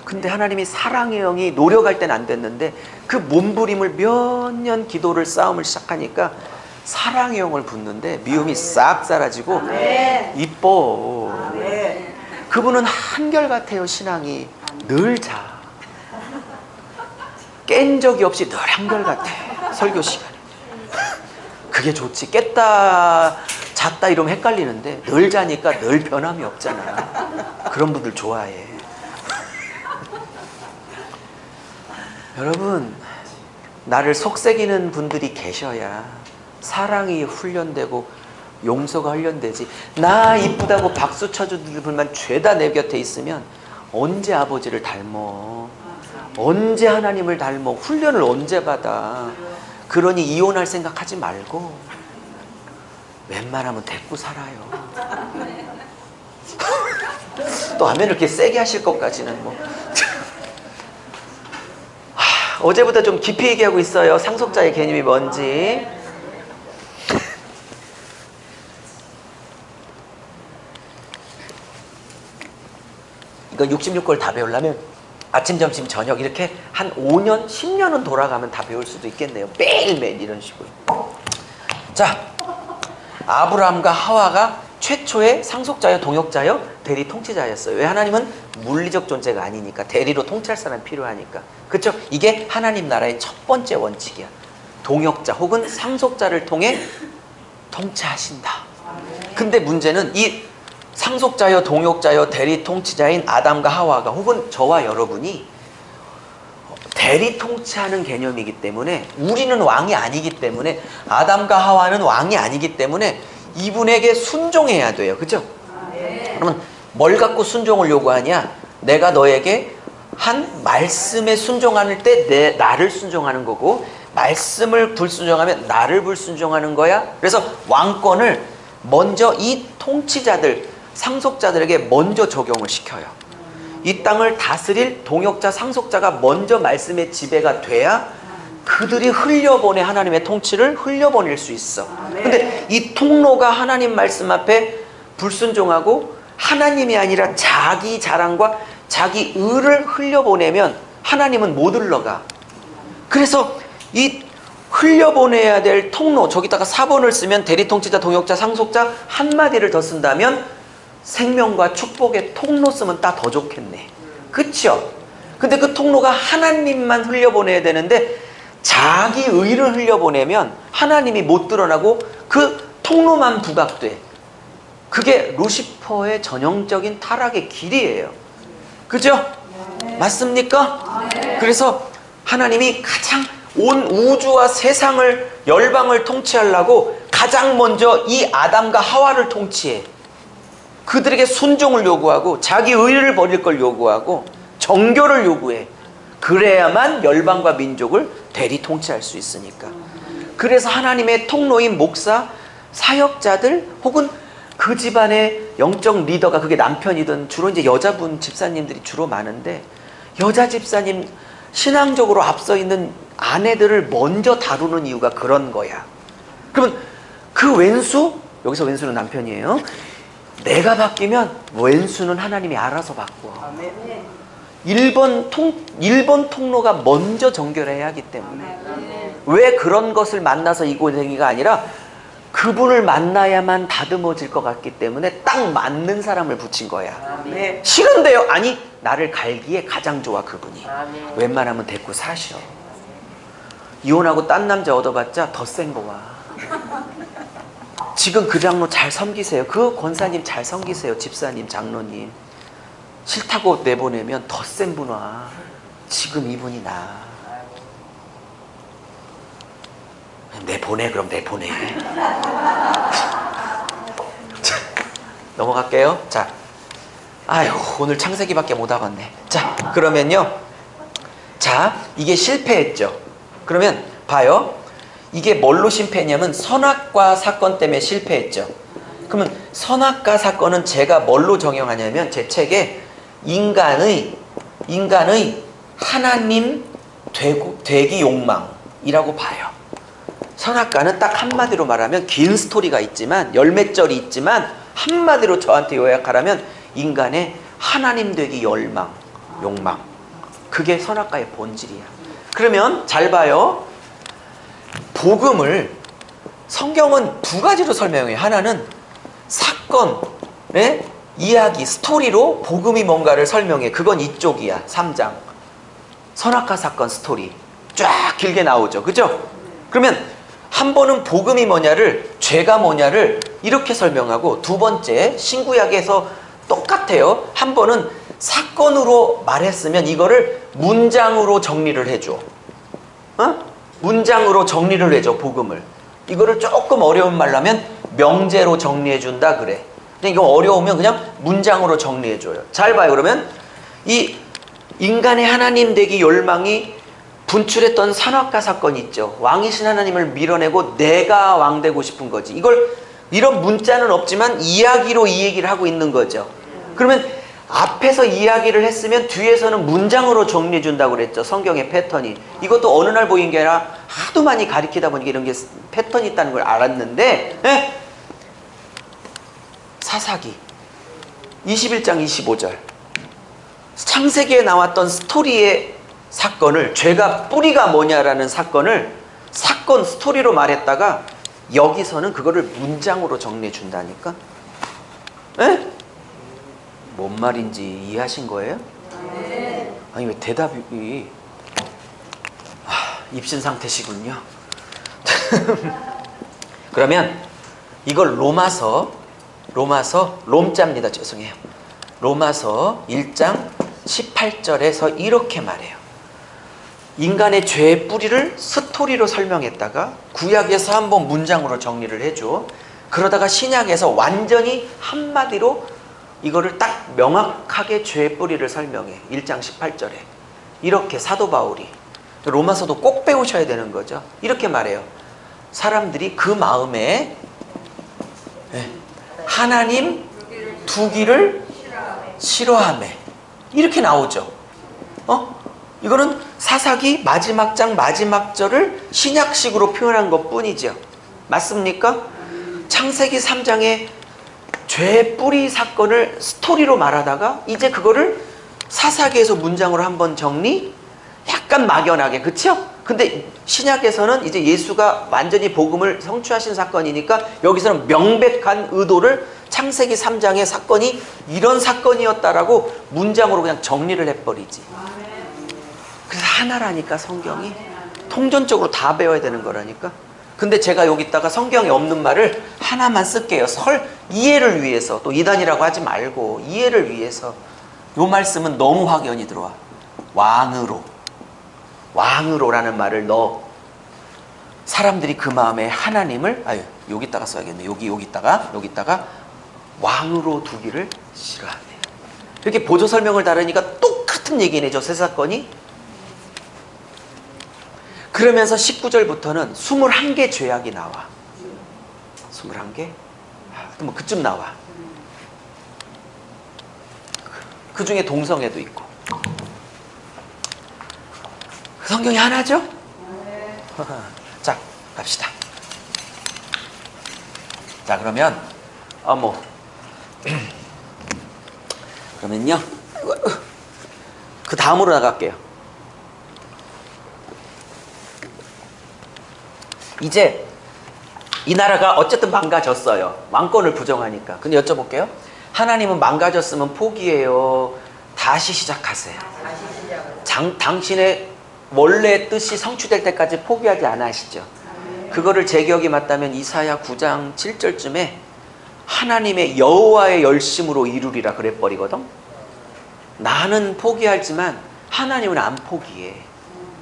근데 하나님이 사랑의 영이 노력할 땐 안 됐는데 그 몸부림을 몇 년 기도를 싸움을 시작하니까 사랑의 영을 붓는데 미움이 싹 사라지고 이뻐. 그분은 한결같아요. 신앙이 늘 자. 깬 적이 없이 늘 한결같아. 설교 시간에. 그게 좋지. 깼다 잤다 이러면 헷갈리는데 늘 자니까 늘 변함이 없잖아. 그런 분들 좋아해. 여러분, 나를 속삭이는 분들이 계셔야 사랑이 훈련되고 용서가 훈련되지. 나 이쁘다고 박수 쳐주는 분만 죄다 내 곁에 있으면 언제 아버지를 닮어? 언제 하나님을 닮어? 훈련을 언제 받아? 그러니 이혼할 생각하지 말고 웬만하면 데리고 살아요. 또 아멘을 이렇게 세게 하실 것까지는 뭐. 어제보다 좀 깊이 얘기하고 있어요. 상속자의 개념이 뭔지. 이거 66걸 다 배우려면 아침, 점심, 저녁 이렇게 한 5년, 10년은 돌아가면 다 배울 수도 있겠네요. 매일매일 이런 식으로. 자, 아브라함과 하와가 최초의 상속자여 동역자여 대리 통치자였어요. 왜? 하나님은 물리적 존재가 아니니까. 대리로 통치할 사람이 필요하니까. 그렇죠? 이게 하나님 나라의 첫 번째 원칙이야. 동역자 혹은 상속자를 통해 통치하신다. 근데 문제는 이 상속자여 동역자여 대리 통치자인 아담과 하와가 혹은 저와 여러분이 대리 통치하는 개념이기 때문에, 우리는 왕이 아니기 때문에, 아담과 하와는 왕이 아니기 때문에 이분에게 순종해야 돼요. 그죠? 그러면 뭘 갖고 순종을 요구하냐? 내가 너에게 한 말씀에 순종할 때 나를 순종하는 거고, 말씀을 불순종하면 나를 불순종하는 거야. 그래서 왕권을 먼저 이 통치자들, 상속자들에게 먼저 적용을 시켜요. 이 땅을 다스릴 동역자, 상속자가 먼저 말씀의 지배가 돼야 그들이 흘려보내 하나님의 통치를 흘려보낼 수 있어. 근데 이 통로가 하나님 말씀 앞에 불순종하고 하나님이 아니라 자기 자랑과 자기 의를 흘려보내면 하나님은 못 흘러가. 그래서 이 흘려보내야 될 통로, 저기다가 4번을 쓰면 대리통치자, 동역자, 상속자 한마디를 더 쓴다면 생명과 축복의 통로 쓰면 딱 더 좋겠네. 그쵸? 근데 그 통로가 하나님만 흘려보내야 되는데 자기 의를 흘려보내면 하나님이 못 드러나고 그 통로만 부각돼. 그게 루시퍼의 전형적인 타락의 길이에요. 그죠? 맞습니까? 그래서 하나님이 가장 온 우주와 세상을, 열방을 통치하려고 가장 먼저 이 아담과 하와를 통치해. 그들에게 순종을 요구하고 자기 의를 버릴 걸 요구하고 정결을 요구해. 그래야만 열방과 민족을 대리 통치할 수 있으니까. 그래서 하나님의 통로인 목사, 사역자들 혹은 그 집안의 영적 리더가, 그게 남편이든, 주로 이제 여자분 집사님들이 주로 많은데, 여자 집사님 신앙적으로 앞서 있는 아내들을 먼저 다루는 이유가 그런 거야. 그러면 그 왼수, 여기서 왼수는 남편이에요. 내가 바뀌면 왼수는 하나님이 알아서 바꿔. 1번 통로가 먼저 정결해야 하기 때문에. 왜 그런 것을 만나서 이고생이가 아니라 그분을 만나야만 다듬어질 것 같기 때문에 딱 맞는 사람을 붙인 거야. 싫은데요? 아니, 나를 갈기에 가장 좋아 그분이. 웬만하면 데리고 사셔. 이혼하고 딴 남자 얻어봤자 더 센 거 와. 지금 그 장로 잘 섬기세요. 그 권사님 잘 섬기세요. 집사님, 장로님. 싫다고 내보내면 더 센 분 와. 지금 이분이 나. 내보내, 그럼 내보내. 자, 넘어갈게요. 자, 아유, 오늘 창세기밖에 못 하겠네. 자, 그러면요. 자, 이게 실패했죠. 그러면 봐요. 이게 뭘로 실패했냐면 선악과 사건 때문에 실패했죠. 그러면 선악과 사건은 제가 뭘로 정형하냐면 제 책에 인간의 하나님 되기 욕망이라고 봐요. 선악과는 딱 한마디로 말하면 긴 스토리가 있지만, 열매절이 있지만, 한마디로 저한테 요약하라면 인간의 하나님 되기 욕망. 그게 선악과의 본질이야. 그러면 잘 봐요. 복음을, 성경은 두 가지로 설명해요. 하나는 사건의 이야기, 스토리로 복음이 뭔가를 설명해. 그건 이쪽이야. 3장. 선악과 사건 스토리. 쫙 길게 나오죠. 그죠? 그러면 한 번은 복음이 뭐냐를, 죄가 뭐냐를 이렇게 설명하고, 두 번째 신구약에서 똑같아요. 한 번은 사건으로 말했으면 이거를 문장으로 정리를 해줘. 문장으로 정리를 해줘, 복음을. 이거를 조금 어려운 말로 하면 명제로 정리해준다 그래. 근데 이거 어려우면 그냥 문장으로 정리해줘요. 잘 봐요. 그러면 이 인간의 하나님 되기 열망이 분출했던 선악과 사건이 있죠. 왕이신 하나님을 밀어내고 내가 왕 되고 싶은 거지. 이런 문자는 없지만 이야기로 이 얘기를 하고 있는 거죠. 그러면 앞에서 이야기를 했으면 뒤에서는 문장으로 정리해 준다고 그랬죠. 성경의 패턴이. 이것도 어느 날 보인 게 아니라 하도 많이 가리키다 보니까 이런 게 패턴이 있다는 걸 알았는데, 사사기 21장 25절 창세기에 나왔던 스토리의 사건을, 죄가 뿌리가 뭐냐라는 사건을 사건 스토리로 말했다가 여기서는 그거를 문장으로 정리해 준다니까. 뭔 말인지 이해하신 거예요? 아니 왜 대답이 입신 상태시군요. 그러면 이걸 롬자입니다. 죄송해요. 로마서 1장 18절에서 이렇게 말해요. 인간의 죄의 뿌리를 스토리로 설명했다가 구약에서 한번 문장으로 정리를 해줘. 그러다가 신약에서 완전히 한마디로 이거를 딱 명확하게 죄의 뿌리를 설명해. 1장 18절에. 이렇게 사도 바울이 로마서도 꼭 배우셔야 되는 거죠. 이렇게 말해요. 사람들이 그 마음에 하나님 두기를 싫어하매. 이렇게 나오죠. 이거는 사사기 마지막 장 마지막 절을 신약식으로 표현한 것뿐이죠. 맞습니까? 창세기 3장의 죄 뿌리 사건을 스토리로 말하다가 이제 그거를 사사기에서 문장으로 한번 정리, 약간 막연하게, 그쵸? 근데 신약에서는 이제 예수가 완전히 복음을 성취하신 사건이니까 여기서는 명백한 의도를 창세기 3장의 사건이 이런 사건이었다라고 문장으로 그냥 정리를 해버리지. 그래서 하나라니까, 성경이 통전적으로 다 배워야 되는 거라니까. 근데 제가 여기다가 성경에 없는 말을 하나만 쓸게요. 이해를 위해서. 또 이단이라고 하지 말고 이해를 위해서. 요 말씀은 너무 확연히 들어와. 왕으로라는 말을 넣어. 사람들이 그 마음에 하나님을 여기다가 써야겠네. 여기다가 왕으로 두기를 싫어하네. 이렇게 보조 설명을 다르니까 똑같은 얘기네, 저 세 사건이. 그러면서 19절부터는 21개 죄악이 나와. 21개? 뭐 그쯤 나와. 그 중에 동성애도 있고. 성경이 하나죠? 자, 갑시다. 자, 그러면 그러면요, 그 다음으로 나갈게요. 이제 이 나라가 어쨌든 망가졌어요. 왕권을 부정하니까. 근데 여쭤볼게요. 하나님은 망가졌으면 포기해요? 다시 시작하세요? 당신의 원래 뜻이 성취될 때까지 포기하지 않아 하시죠. 그거를 제 기억이 맞다면 이사야 9장 7절쯤에 하나님의 여호와의 열심으로 이루리라 그래버리거든. 나는 포기하지만 하나님은 안 포기해.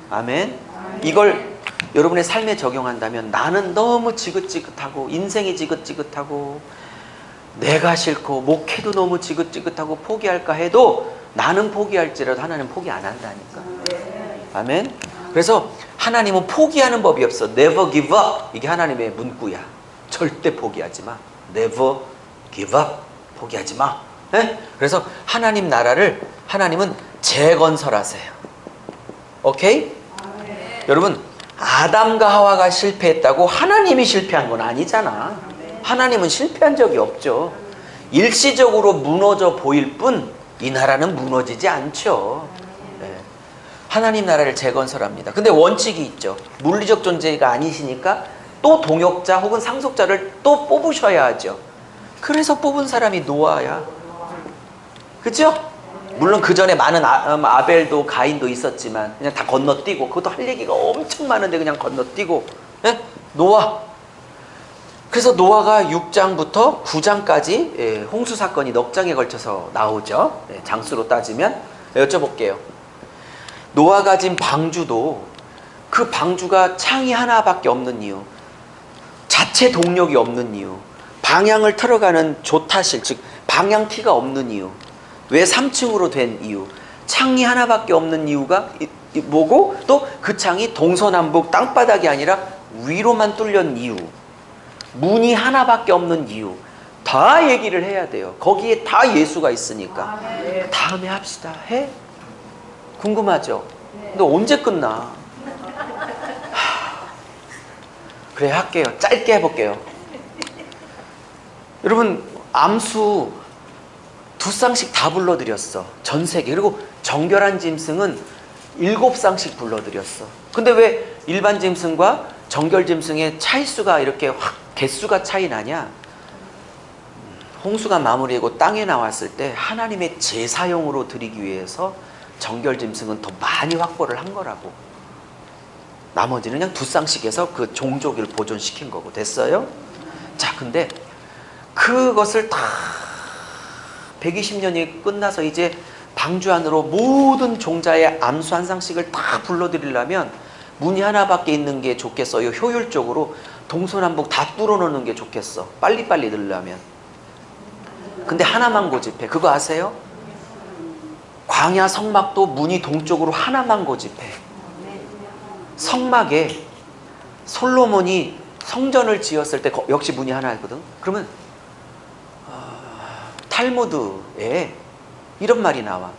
아멘. 이걸 여러분의 삶에 적용한다면, 나는 너무 지긋지긋하고 인생이 지긋지긋하고 내가 싫고 목회도 너무 지긋지긋하고 포기할까 해도 나는 포기할지라도 하나님은 포기 안 한다니까. 아멘. 그래서 하나님은 포기하는 법이 없어. Never give up. 이게 하나님의 문구야. 절대 포기하지 마. Never give up. 포기하지 마. 네? 그래서 하나님 나라를 하나님은 재건설하세요. 오케이? 여러분, 아담과 하와가 실패했다고 하나님이 실패한 건 아니잖아. 하나님은 실패한 적이 없죠. 일시적으로 무너져 보일 뿐 이 나라는 무너지지 않죠. 네. 하나님 나라를 재건설합니다. 근데 원칙이 있죠. 물리적 존재가 아니시니까 또 동역자 혹은 상속자를 또 뽑으셔야 하죠. 그래서 뽑은 사람이 노아야. 그죠? 물론 그 전에 많은 아벨도 가인도 있었지만 그냥 다 건너뛰고, 그것도 할 얘기가 엄청 많은데 그냥 건너뛰고, 네? 노아. 그래서 노아가 6장부터 9장까지 홍수 사건이 넉 장에 걸쳐서 나오죠. 장수로 따지면. 여쭤볼게요. 노아가 진 방주도 그 방주가 창이 하나밖에 없는 이유, 자체 동력이 없는 이유, 방향을 틀어가는 조타실, 즉 방향키가 없는 이유, 왜 3층으로 된 이유, 창이 하나밖에 없는 이유가 뭐고, 또 그 창이 동서남북 땅바닥이 아니라 위로만 뚫린 이유, 문이 하나밖에 없는 이유, 다 얘기를 해야 돼요. 거기에 다 예수가 있으니까. 다음에 합시다. 해? 궁금하죠? 근데 언제 끝나? 그래, 할게요. 짧게 해볼게요. 여러분, 암수 2쌍씩 다 불러드렸어. 전 세계. 그리고 정결한 짐승은 7쌍씩 불러드렸어. 근데 왜 일반 짐승과 정결 짐승의 차이수가 이렇게 확 개수가 차이 나냐? 홍수가 마무리되고 땅에 나왔을 때 하나님의 제사용으로 드리기 위해서 정결 짐승은 더 많이 확보를 한 거라고. 나머지는 그냥 2쌍씩 해서 그 종족을 보존시킨 거고. 됐어요? 자, 근데 그것을 다 120년이 끝나서 이제 방주 안으로 모든 종자의 암수 한 쌍씩을 다 불러드리려면 문이 하나밖에 있는 게 좋겠어요? 효율적으로 동서남북 다 뚫어놓는 게 좋겠어? 빨리빨리 넣으려면. 근데 하나만 고집해. 그거 아세요? 광야 성막도 문이 동쪽으로 하나만 고집해. 성막에 솔로몬이 성전을 지었을 때 역시 문이 하나거든. 그러면 탈무드에 이런 말이 나와.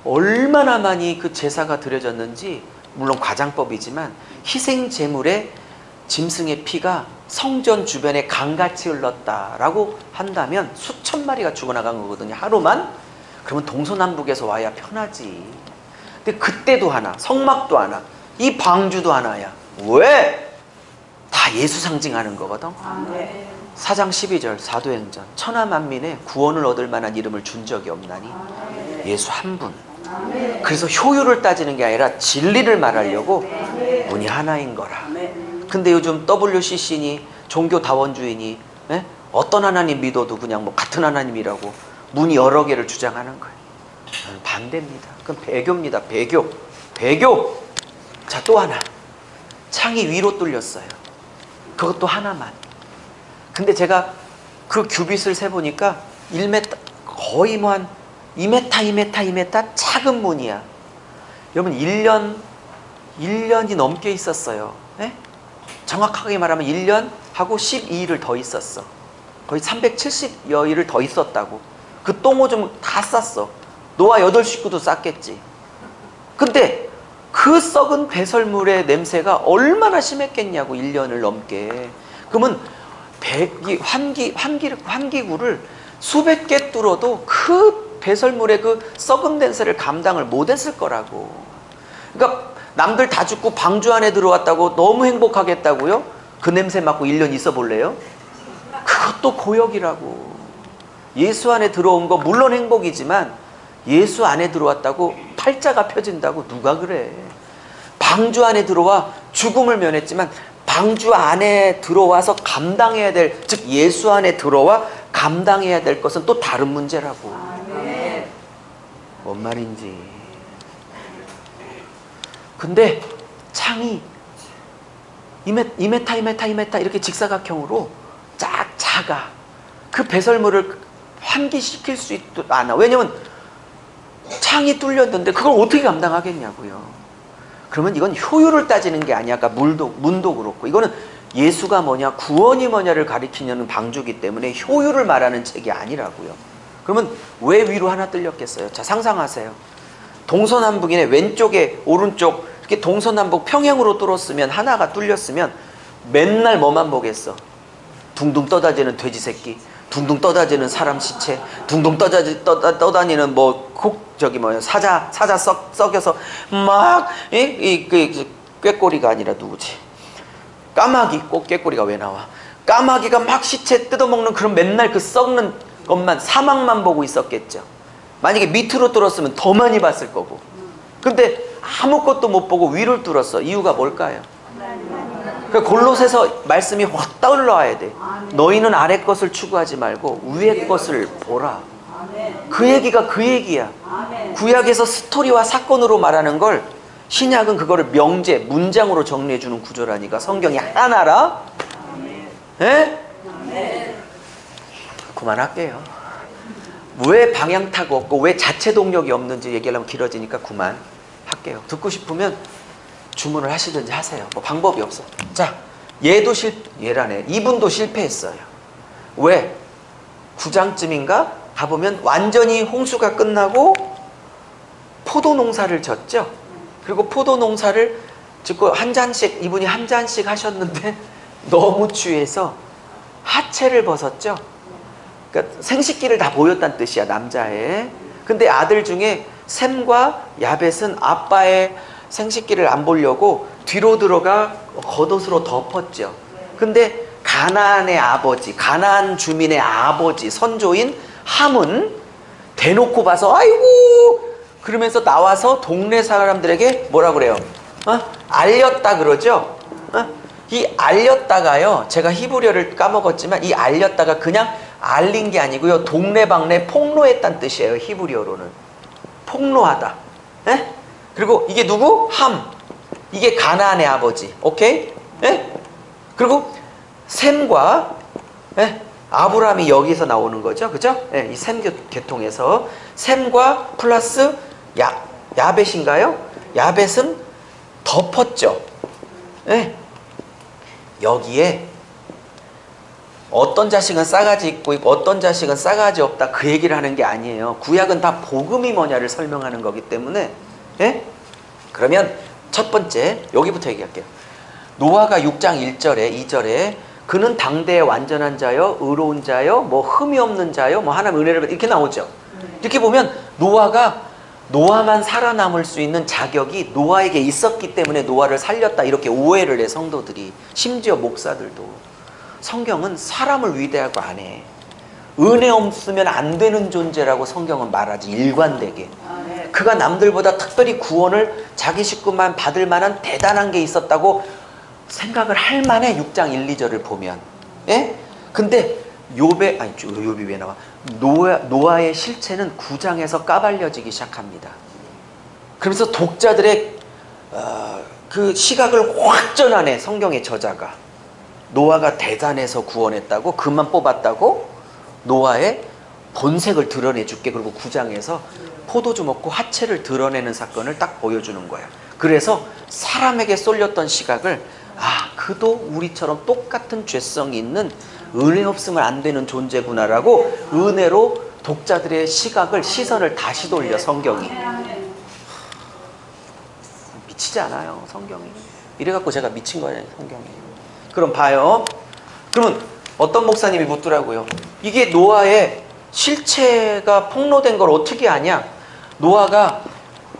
얼마나 많이 그 제사가 드려졌는지, 물론 과장법이지만 희생 제물에 짐승의 피가 성전 주변에 강같이 흘렀다라고 한다면 수천 마리가 죽어나간 거거든요, 하루만. 그러면 동서남북에서 와야 편하지. 근데 그때도 하나, 성막도 하나, 이 방주도 하나야. 왜? 다 예수 상징하는 거거든. 아멘. 4장 12절 사도행전, 천하 만민에 구원을 얻을 만한 이름을 준 적이 없나니 예수 한 분. 그래서 효율을 따지는 게 아니라 진리를 말하려고 문이 하나인 거라. 근데 요즘 WCC니 종교다원주의니 어떤 하나님 믿어도 그냥 뭐 같은 하나님이라고 문이 여러 개를 주장하는 거예요. 저는 반대입니다. 그건 배교입니다. 배교. 자, 또 하나, 창이 위로 뚫렸어요. 그것도 하나만. 근데 제가 그 규빗을 세보니까 1m, 거의 뭐 한 2m 작은 문이야. 여러분 1년이 넘게 있었어요. 네? 정확하게 말하면 1년하고 12일을 더 있었어. 거의 370여일을 더 있었다고. 그 똥오줌 다 쌌어. 노아 8식구도 쌌겠지. 근데 그 썩은 배설물의 냄새가 얼마나 심했겠냐고, 1년을 넘게. 그러면 환기구를 수백 개 뚫어도 그 배설물의 그 썩은 냄새를 감당을 못했을 거라고. 그러니까 남들 다 죽고 방주 안에 들어왔다고 너무 행복하겠다고요? 그 냄새 맡고 1년 있어 볼래요? 그것도 고역이라고. 예수 안에 들어온 거 물론 행복이지만 예수 안에 들어왔다고 팔자가 펴진다고 누가 그래. 방주 안에 들어와 죽음을 면했지만 방주 안에 들어와서 감당해야 될, 즉 예수 안에 들어와 감당해야 될 것은 또 다른 문제라고. 뭔 말인지. 근데 창이 2m 이렇게 직사각형으로 작아. 그 배설물을 환기시킬 수 있지 않아. 왜냐면 창이 뚫렸는데 그걸 어떻게 감당하겠냐고요. 그러면 이건 효율을 따지는 게 아니야. 아까 문도 그렇고. 이거는 예수가 뭐냐, 구원이 뭐냐를 가리키는 방주기 때문에 효율을 말하는 책이 아니라고요. 그러면 왜 위로 하나 뚫렸겠어요? 자, 상상하세요. 동서남북이네. 왼쪽에 오른쪽 이렇게 동서남북 평행으로 뚫었으면, 하나가 뚫렸으면 맨날 뭐만 보겠어? 둥둥 떠다니는 돼지 새끼, 둥둥 떠다니는 사람 시체, 둥둥 떠다니는 사자 썩여서 막 꾀꼬리가 아니라 누구지? 까마귀. 꼭 꾀꼬리가 왜 나와? 까마귀가 막 시체 뜯어먹는 그런 맨날 그 썩는 것만, 사막만 보고 있었겠죠. 만약에 밑으로 뚫었으면 더 많이 봤을 거고. 근데 아무것도 못 보고 위를 뚫었어. 이유가 뭘까요? 그러니까 골로새서 말씀이 확 떠올라와야 돼. 너희는 아래 것을 추구하지 말고 위의 것을 보라. 그 얘기가 그 얘기야. 구약에서 스토리와 사건으로 말하는 걸 신약은 그거를 명제, 문장으로 정리해주는 구조라니까. 성경이 하나라. 에? 그만할게요. 왜 방향타가 없고 왜 자체 동력이 없는지 얘기하려면 길어지니까 그만할게요. 듣고 싶으면 주문을 하시든지 하세요. 뭐 방법이 없어. 자, 얘라네. 이분도 실패했어요. 왜? 9장쯤인가 가보면 완전히 홍수가 끝나고 포도 농사를 졌죠. 그리고 포도 농사를 짓고 이분이 한 잔씩 하셨는데 너무 취해서 하체를 벗었죠. 그러니까 생식기를 다 보였다는 뜻이야, 남자의. 근데 아들 중에 셈과 야벳은 아빠의 생식기를 안 보려고 뒤로 들어가 겉옷으로 덮었죠. 근데 가나안의 아버지, 가나안 주민의 아버지, 선조인 함은 대놓고 봐서 아이고 그러면서 나와서 동네 사람들에게 뭐라 그래요? 알렸다 그러죠? 이 알렸다가요, 제가 히브리어를 까먹었지만 이 알렸다가 그냥 알린 게 아니고요, 동네방네 폭로했다는 뜻이에요. 히브리어로는 폭로하다. 에? 그리고 이게 누구? 함. 이게 가나안의 아버지. 오케이? 에? 그리고 셈과 아브라함이 여기서 나오는 거죠. 그죠? 이 셈 계통에서 셈과 플러스 야벳인가요? 야벳은 덮었죠. 예. 여기에 어떤 자식은 싸가지 있고 어떤 자식은 싸가지 없다 그 얘기를 하는 게 아니에요. 구약은 다 복음이 뭐냐를 설명하는 거기 때문에. 예? 그러면 첫 번째 여기부터 얘기할게요. 노아가 6장 1절에 2절에 그는 당대의 완전한 자요 의로운 자요 뭐 흠이 없는 자요 뭐 하나님 은혜를 이렇게 나오죠. 이렇게 보면 노아만 살아남을 수 있는 자격이 노아에게 있었기 때문에 노아를 살렸다 이렇게 오해를 해 성도들이. 심지어 목사들도. 성경은 사람을 위대하고 안 해. 은혜 없으면 안 되는 존재라고 성경은 말하지. 일관되게. 그가 남들보다 특별히 구원을 자기 식구만 받을 만한 대단한 게 있었다고 생각을 할 만해. 6장 1, 2절을 보면. 예? 근데 욥이 왜 나와? 노아의 실체는 9장에서 까발려지기 시작합니다. 그러면서 독자들의 그 시각을 확 전환해. 성경의 저자가 노아가 대단해서 구원했다고, 그만 뽑았다고, 노아의 본색을 드러내줄게. 그리고 9장에서 포도주 먹고 하체를 드러내는 사건을 딱 보여주는 거야. 그래서 사람에게 쏠렸던 시각을 그도 우리처럼 똑같은 죄성이 있는 은혜 없으면 안 되는 존재구나라고 은혜로 독자들의 시선을 다시 돌려. 성경이 미치지 않아요. 성경이 이래갖고 제가 미친 거예요. 성경이. 그럼 봐요. 그러면 어떤 목사님이 묻더라고요. 이게 노아의 실체가 폭로된 걸 어떻게 아냐? 노아가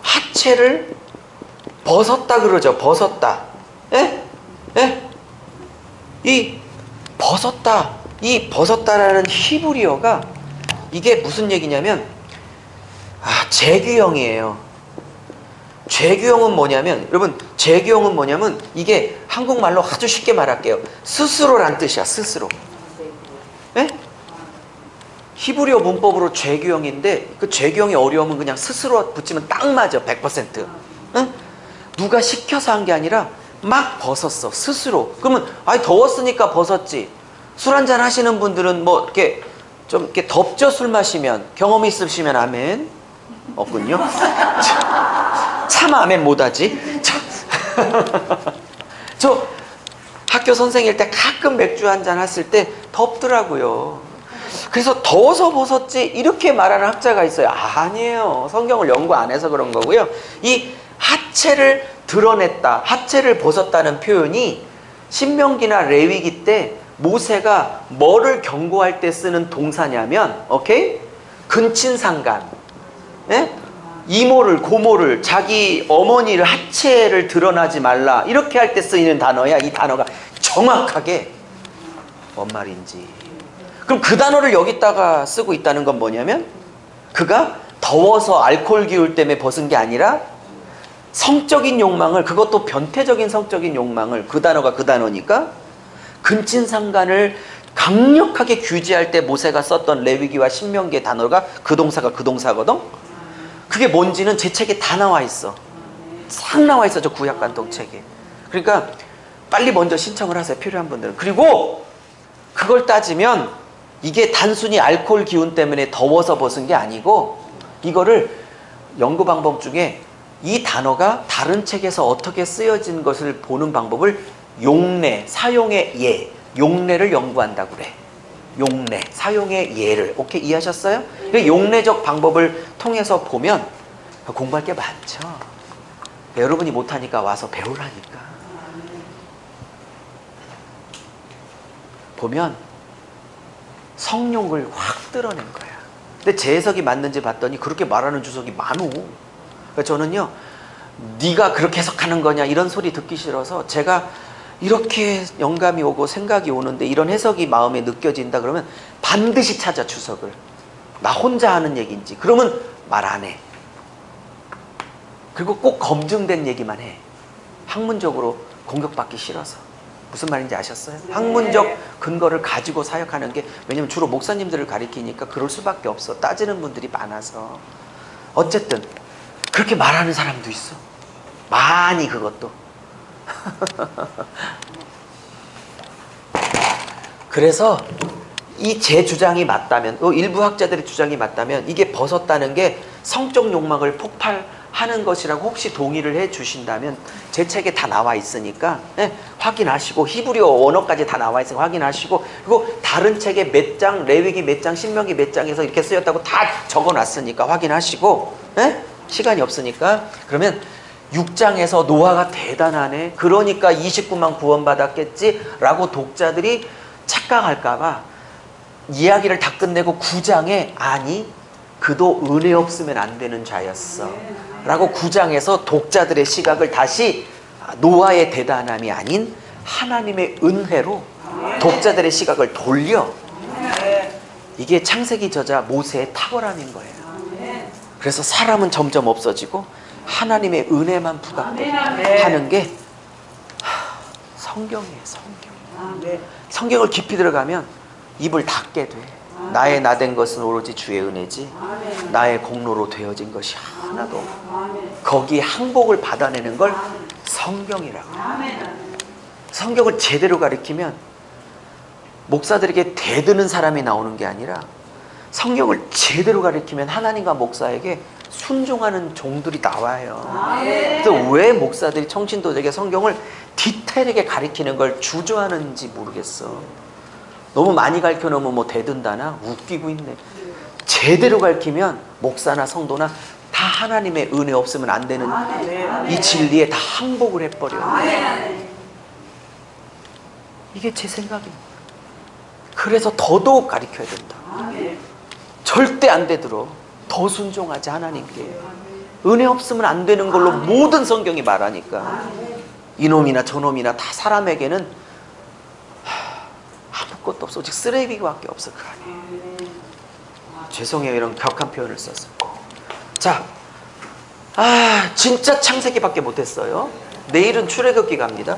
하체를 벗었다 그러죠. 벗었다. 예? 예? 이 벗었다라는 히브리어가 이게 무슨 얘기냐면 재규형이에요. 재규형은 뭐냐면 이게 한국말로 아주 쉽게 말할게요. 스스로란 뜻이야. 스스로. 예? 히브리어 문법으로 재규형인데 그 재규형의 어려움은 그냥 스스로 붙이면 딱 맞아. 100%. 응? 누가 시켜서 한 게 아니라 막 벗었어. 스스로. 그러면 더웠으니까 벗었지. 술 한잔 하시는 분들은 뭐 이렇게 좀 이렇게 덥죠. 술 마시면. 경험 있으시면 아멘. 없군요. 참 아멘 못하지. 저 학교 선생일 때 가끔 맥주 한잔 했을 때 덥더라고요. 그래서 더워서 벗었지 이렇게 말하는 학자가 있어요. 아니에요. 성경을 연구 안 해서 그런 거고요. 이 하체를 드러냈다, 하체를 벗었다는 표현이 신명기나 레위기 때 모세가 뭐를 경고할 때 쓰는 동사냐면, 오케이? 근친상간, 예? 이모를, 고모를, 자기 어머니를 하체를 드러나지 말라 이렇게 할 때 쓰이는 단어야. 이 단어가 정확하게 뭔 말인지. 그럼 그 단어를 여기다가 쓰고 있다는 건 뭐냐면 그가 더워서 알코올 기울 때문에 벗은 게 아니라 성적인 욕망을, 그것도 변태적인 성적인 욕망을, 그 단어가 그 단어니까 근친상간을 강력하게 규제할 때 모세가 썼던 레위기와 신명기의 단어가 그 동사가 그 동사거든. 그게 뭔지는 제 책에 다 나와 있어. 싹 나와 있어. 저 구약관통책에. 그러니까 빨리 먼저 신청을 하세요. 필요한 분들은. 그리고 그걸 따지면 이게 단순히 알코올 기운 때문에 더워서 벗은 게 아니고, 이거를 연구 방법 중에 이 단어가 다른 책에서 어떻게 쓰여진 것을 보는 방법을 용례, 사용의 예, 용례를 연구한다고 그래. 용례, 사용의 예를. 오케이, 이해하셨어요? 용례적 방법을 통해서 보면 공부할 게 많죠. 여러분이 못하니까 와서 배우라니까. 보면 성욕을 확 드러낸 거야. 근데 제 해석이 맞는지 봤더니 그렇게 말하는 주석이 많어. 그러니까 저는요, 네가 그렇게 해석하는 거냐 이런 소리 듣기 싫어서 제가 이렇게 영감이 오고 생각이 오는데 이런 해석이 마음에 느껴진다 그러면 반드시 찾아 주석을. 나 혼자 하는 얘기인지. 그러면 말 안 해. 그리고 꼭 검증된 얘기만 해. 학문적으로 공격받기 싫어서. 무슨 말인지 아셨어요? 학문적 근거를 가지고 사역하는 게, 왜냐면 주로 목사님들을 가리키니까 그럴 수밖에 없어. 따지는 분들이 많아서. 어쨌든 그렇게 말하는 사람도 있어. 많이. 그것도. 그래서 이 제 주장이 맞다면, 일부 학자들의 주장이 맞다면 이게 벗었다는 게 성적 욕망을 폭발하게 하는 것이라고 혹시 동의를 해 주신다면 제 책에 다 나와 있으니까 확인하시고 히브리어 원어까지 다 나와 있으니까 확인하시고, 그리고 다른 책에 몇 장, 레위기 몇 장, 신명기 몇 장에서 이렇게 쓰였다고 다 적어놨으니까 확인하시고, 시간이 없으니까. 그러면 6장에서 노아가 대단하네, 그러니까 29만 구원받았겠지 라고 독자들이 착각할까봐 이야기를 다 끝내고 9장에 아니 그도 은혜 없으면 안 되는 자였어 라고 9장에서 독자들의 시각을 다시 노아의 대단함이 아닌 하나님의 은혜로 독자들의 시각을 돌려. 이게 창세기 저자 모세의 탁월함인 거예요. 그래서 사람은 점점 없어지고 하나님의 은혜만 부각하는 게 성경이에요. 성경. 성경을 깊이 들어가면 입을 닫게 돼. 나의 나된 것은 오로지 주의 은혜지 나의 공로로 되어진 것이 하나도 없고, 거기에 항복을 받아내는 걸 성경이라고. 성경을 제대로 가르치면 목사들에게 대드는 사람이 나오는 게 아니라, 성경을 제대로 가르치면 하나님과 목사에게 순종하는 종들이 나와요. 그래서 왜 목사들이 청신도들에게 성경을 디테일하게 가르치는 걸 주저하는지 모르겠어. 너무 많이 가르쳐 놓으면 뭐 대든다나 웃기고 있네. 제대로 가르치면 목사나 성도나 다 하나님의 은혜 없으면 안 되는 이 진리에 다 항복을 해버려. 이게 제 생각입니다. 그래서 더더욱 가르쳐야 된다. 절대 안 되도록 더 순종하지 하나님께. 은혜 없으면 안 되는 걸로 모든 성경이 말하니까 이놈이나 저놈이나 다 사람에게는 아무것도 없어. 오직 쓰레기밖에 없어. 그 안에. 죄송해요, 이런 격한 표현을 써서. 자, 진짜 창세기밖에 못했어요. 내일은 출애굽기 갑니다.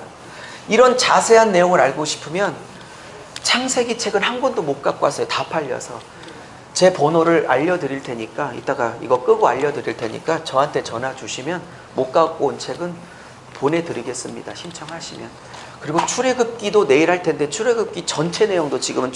이런 자세한 내용을 알고 싶으면 창세기 책은 한 권도 못 갖고 왔어요. 다 팔려서. 제 번호를 알려드릴 테니까, 이따가 이거 끄고 알려드릴 테니까 저한테 전화 주시면 못 갖고 온 책은 보내드리겠습니다. 신청하시면. 그리고 출애굽기도 내일 할 텐데 출애굽기 전체 내용도 지금은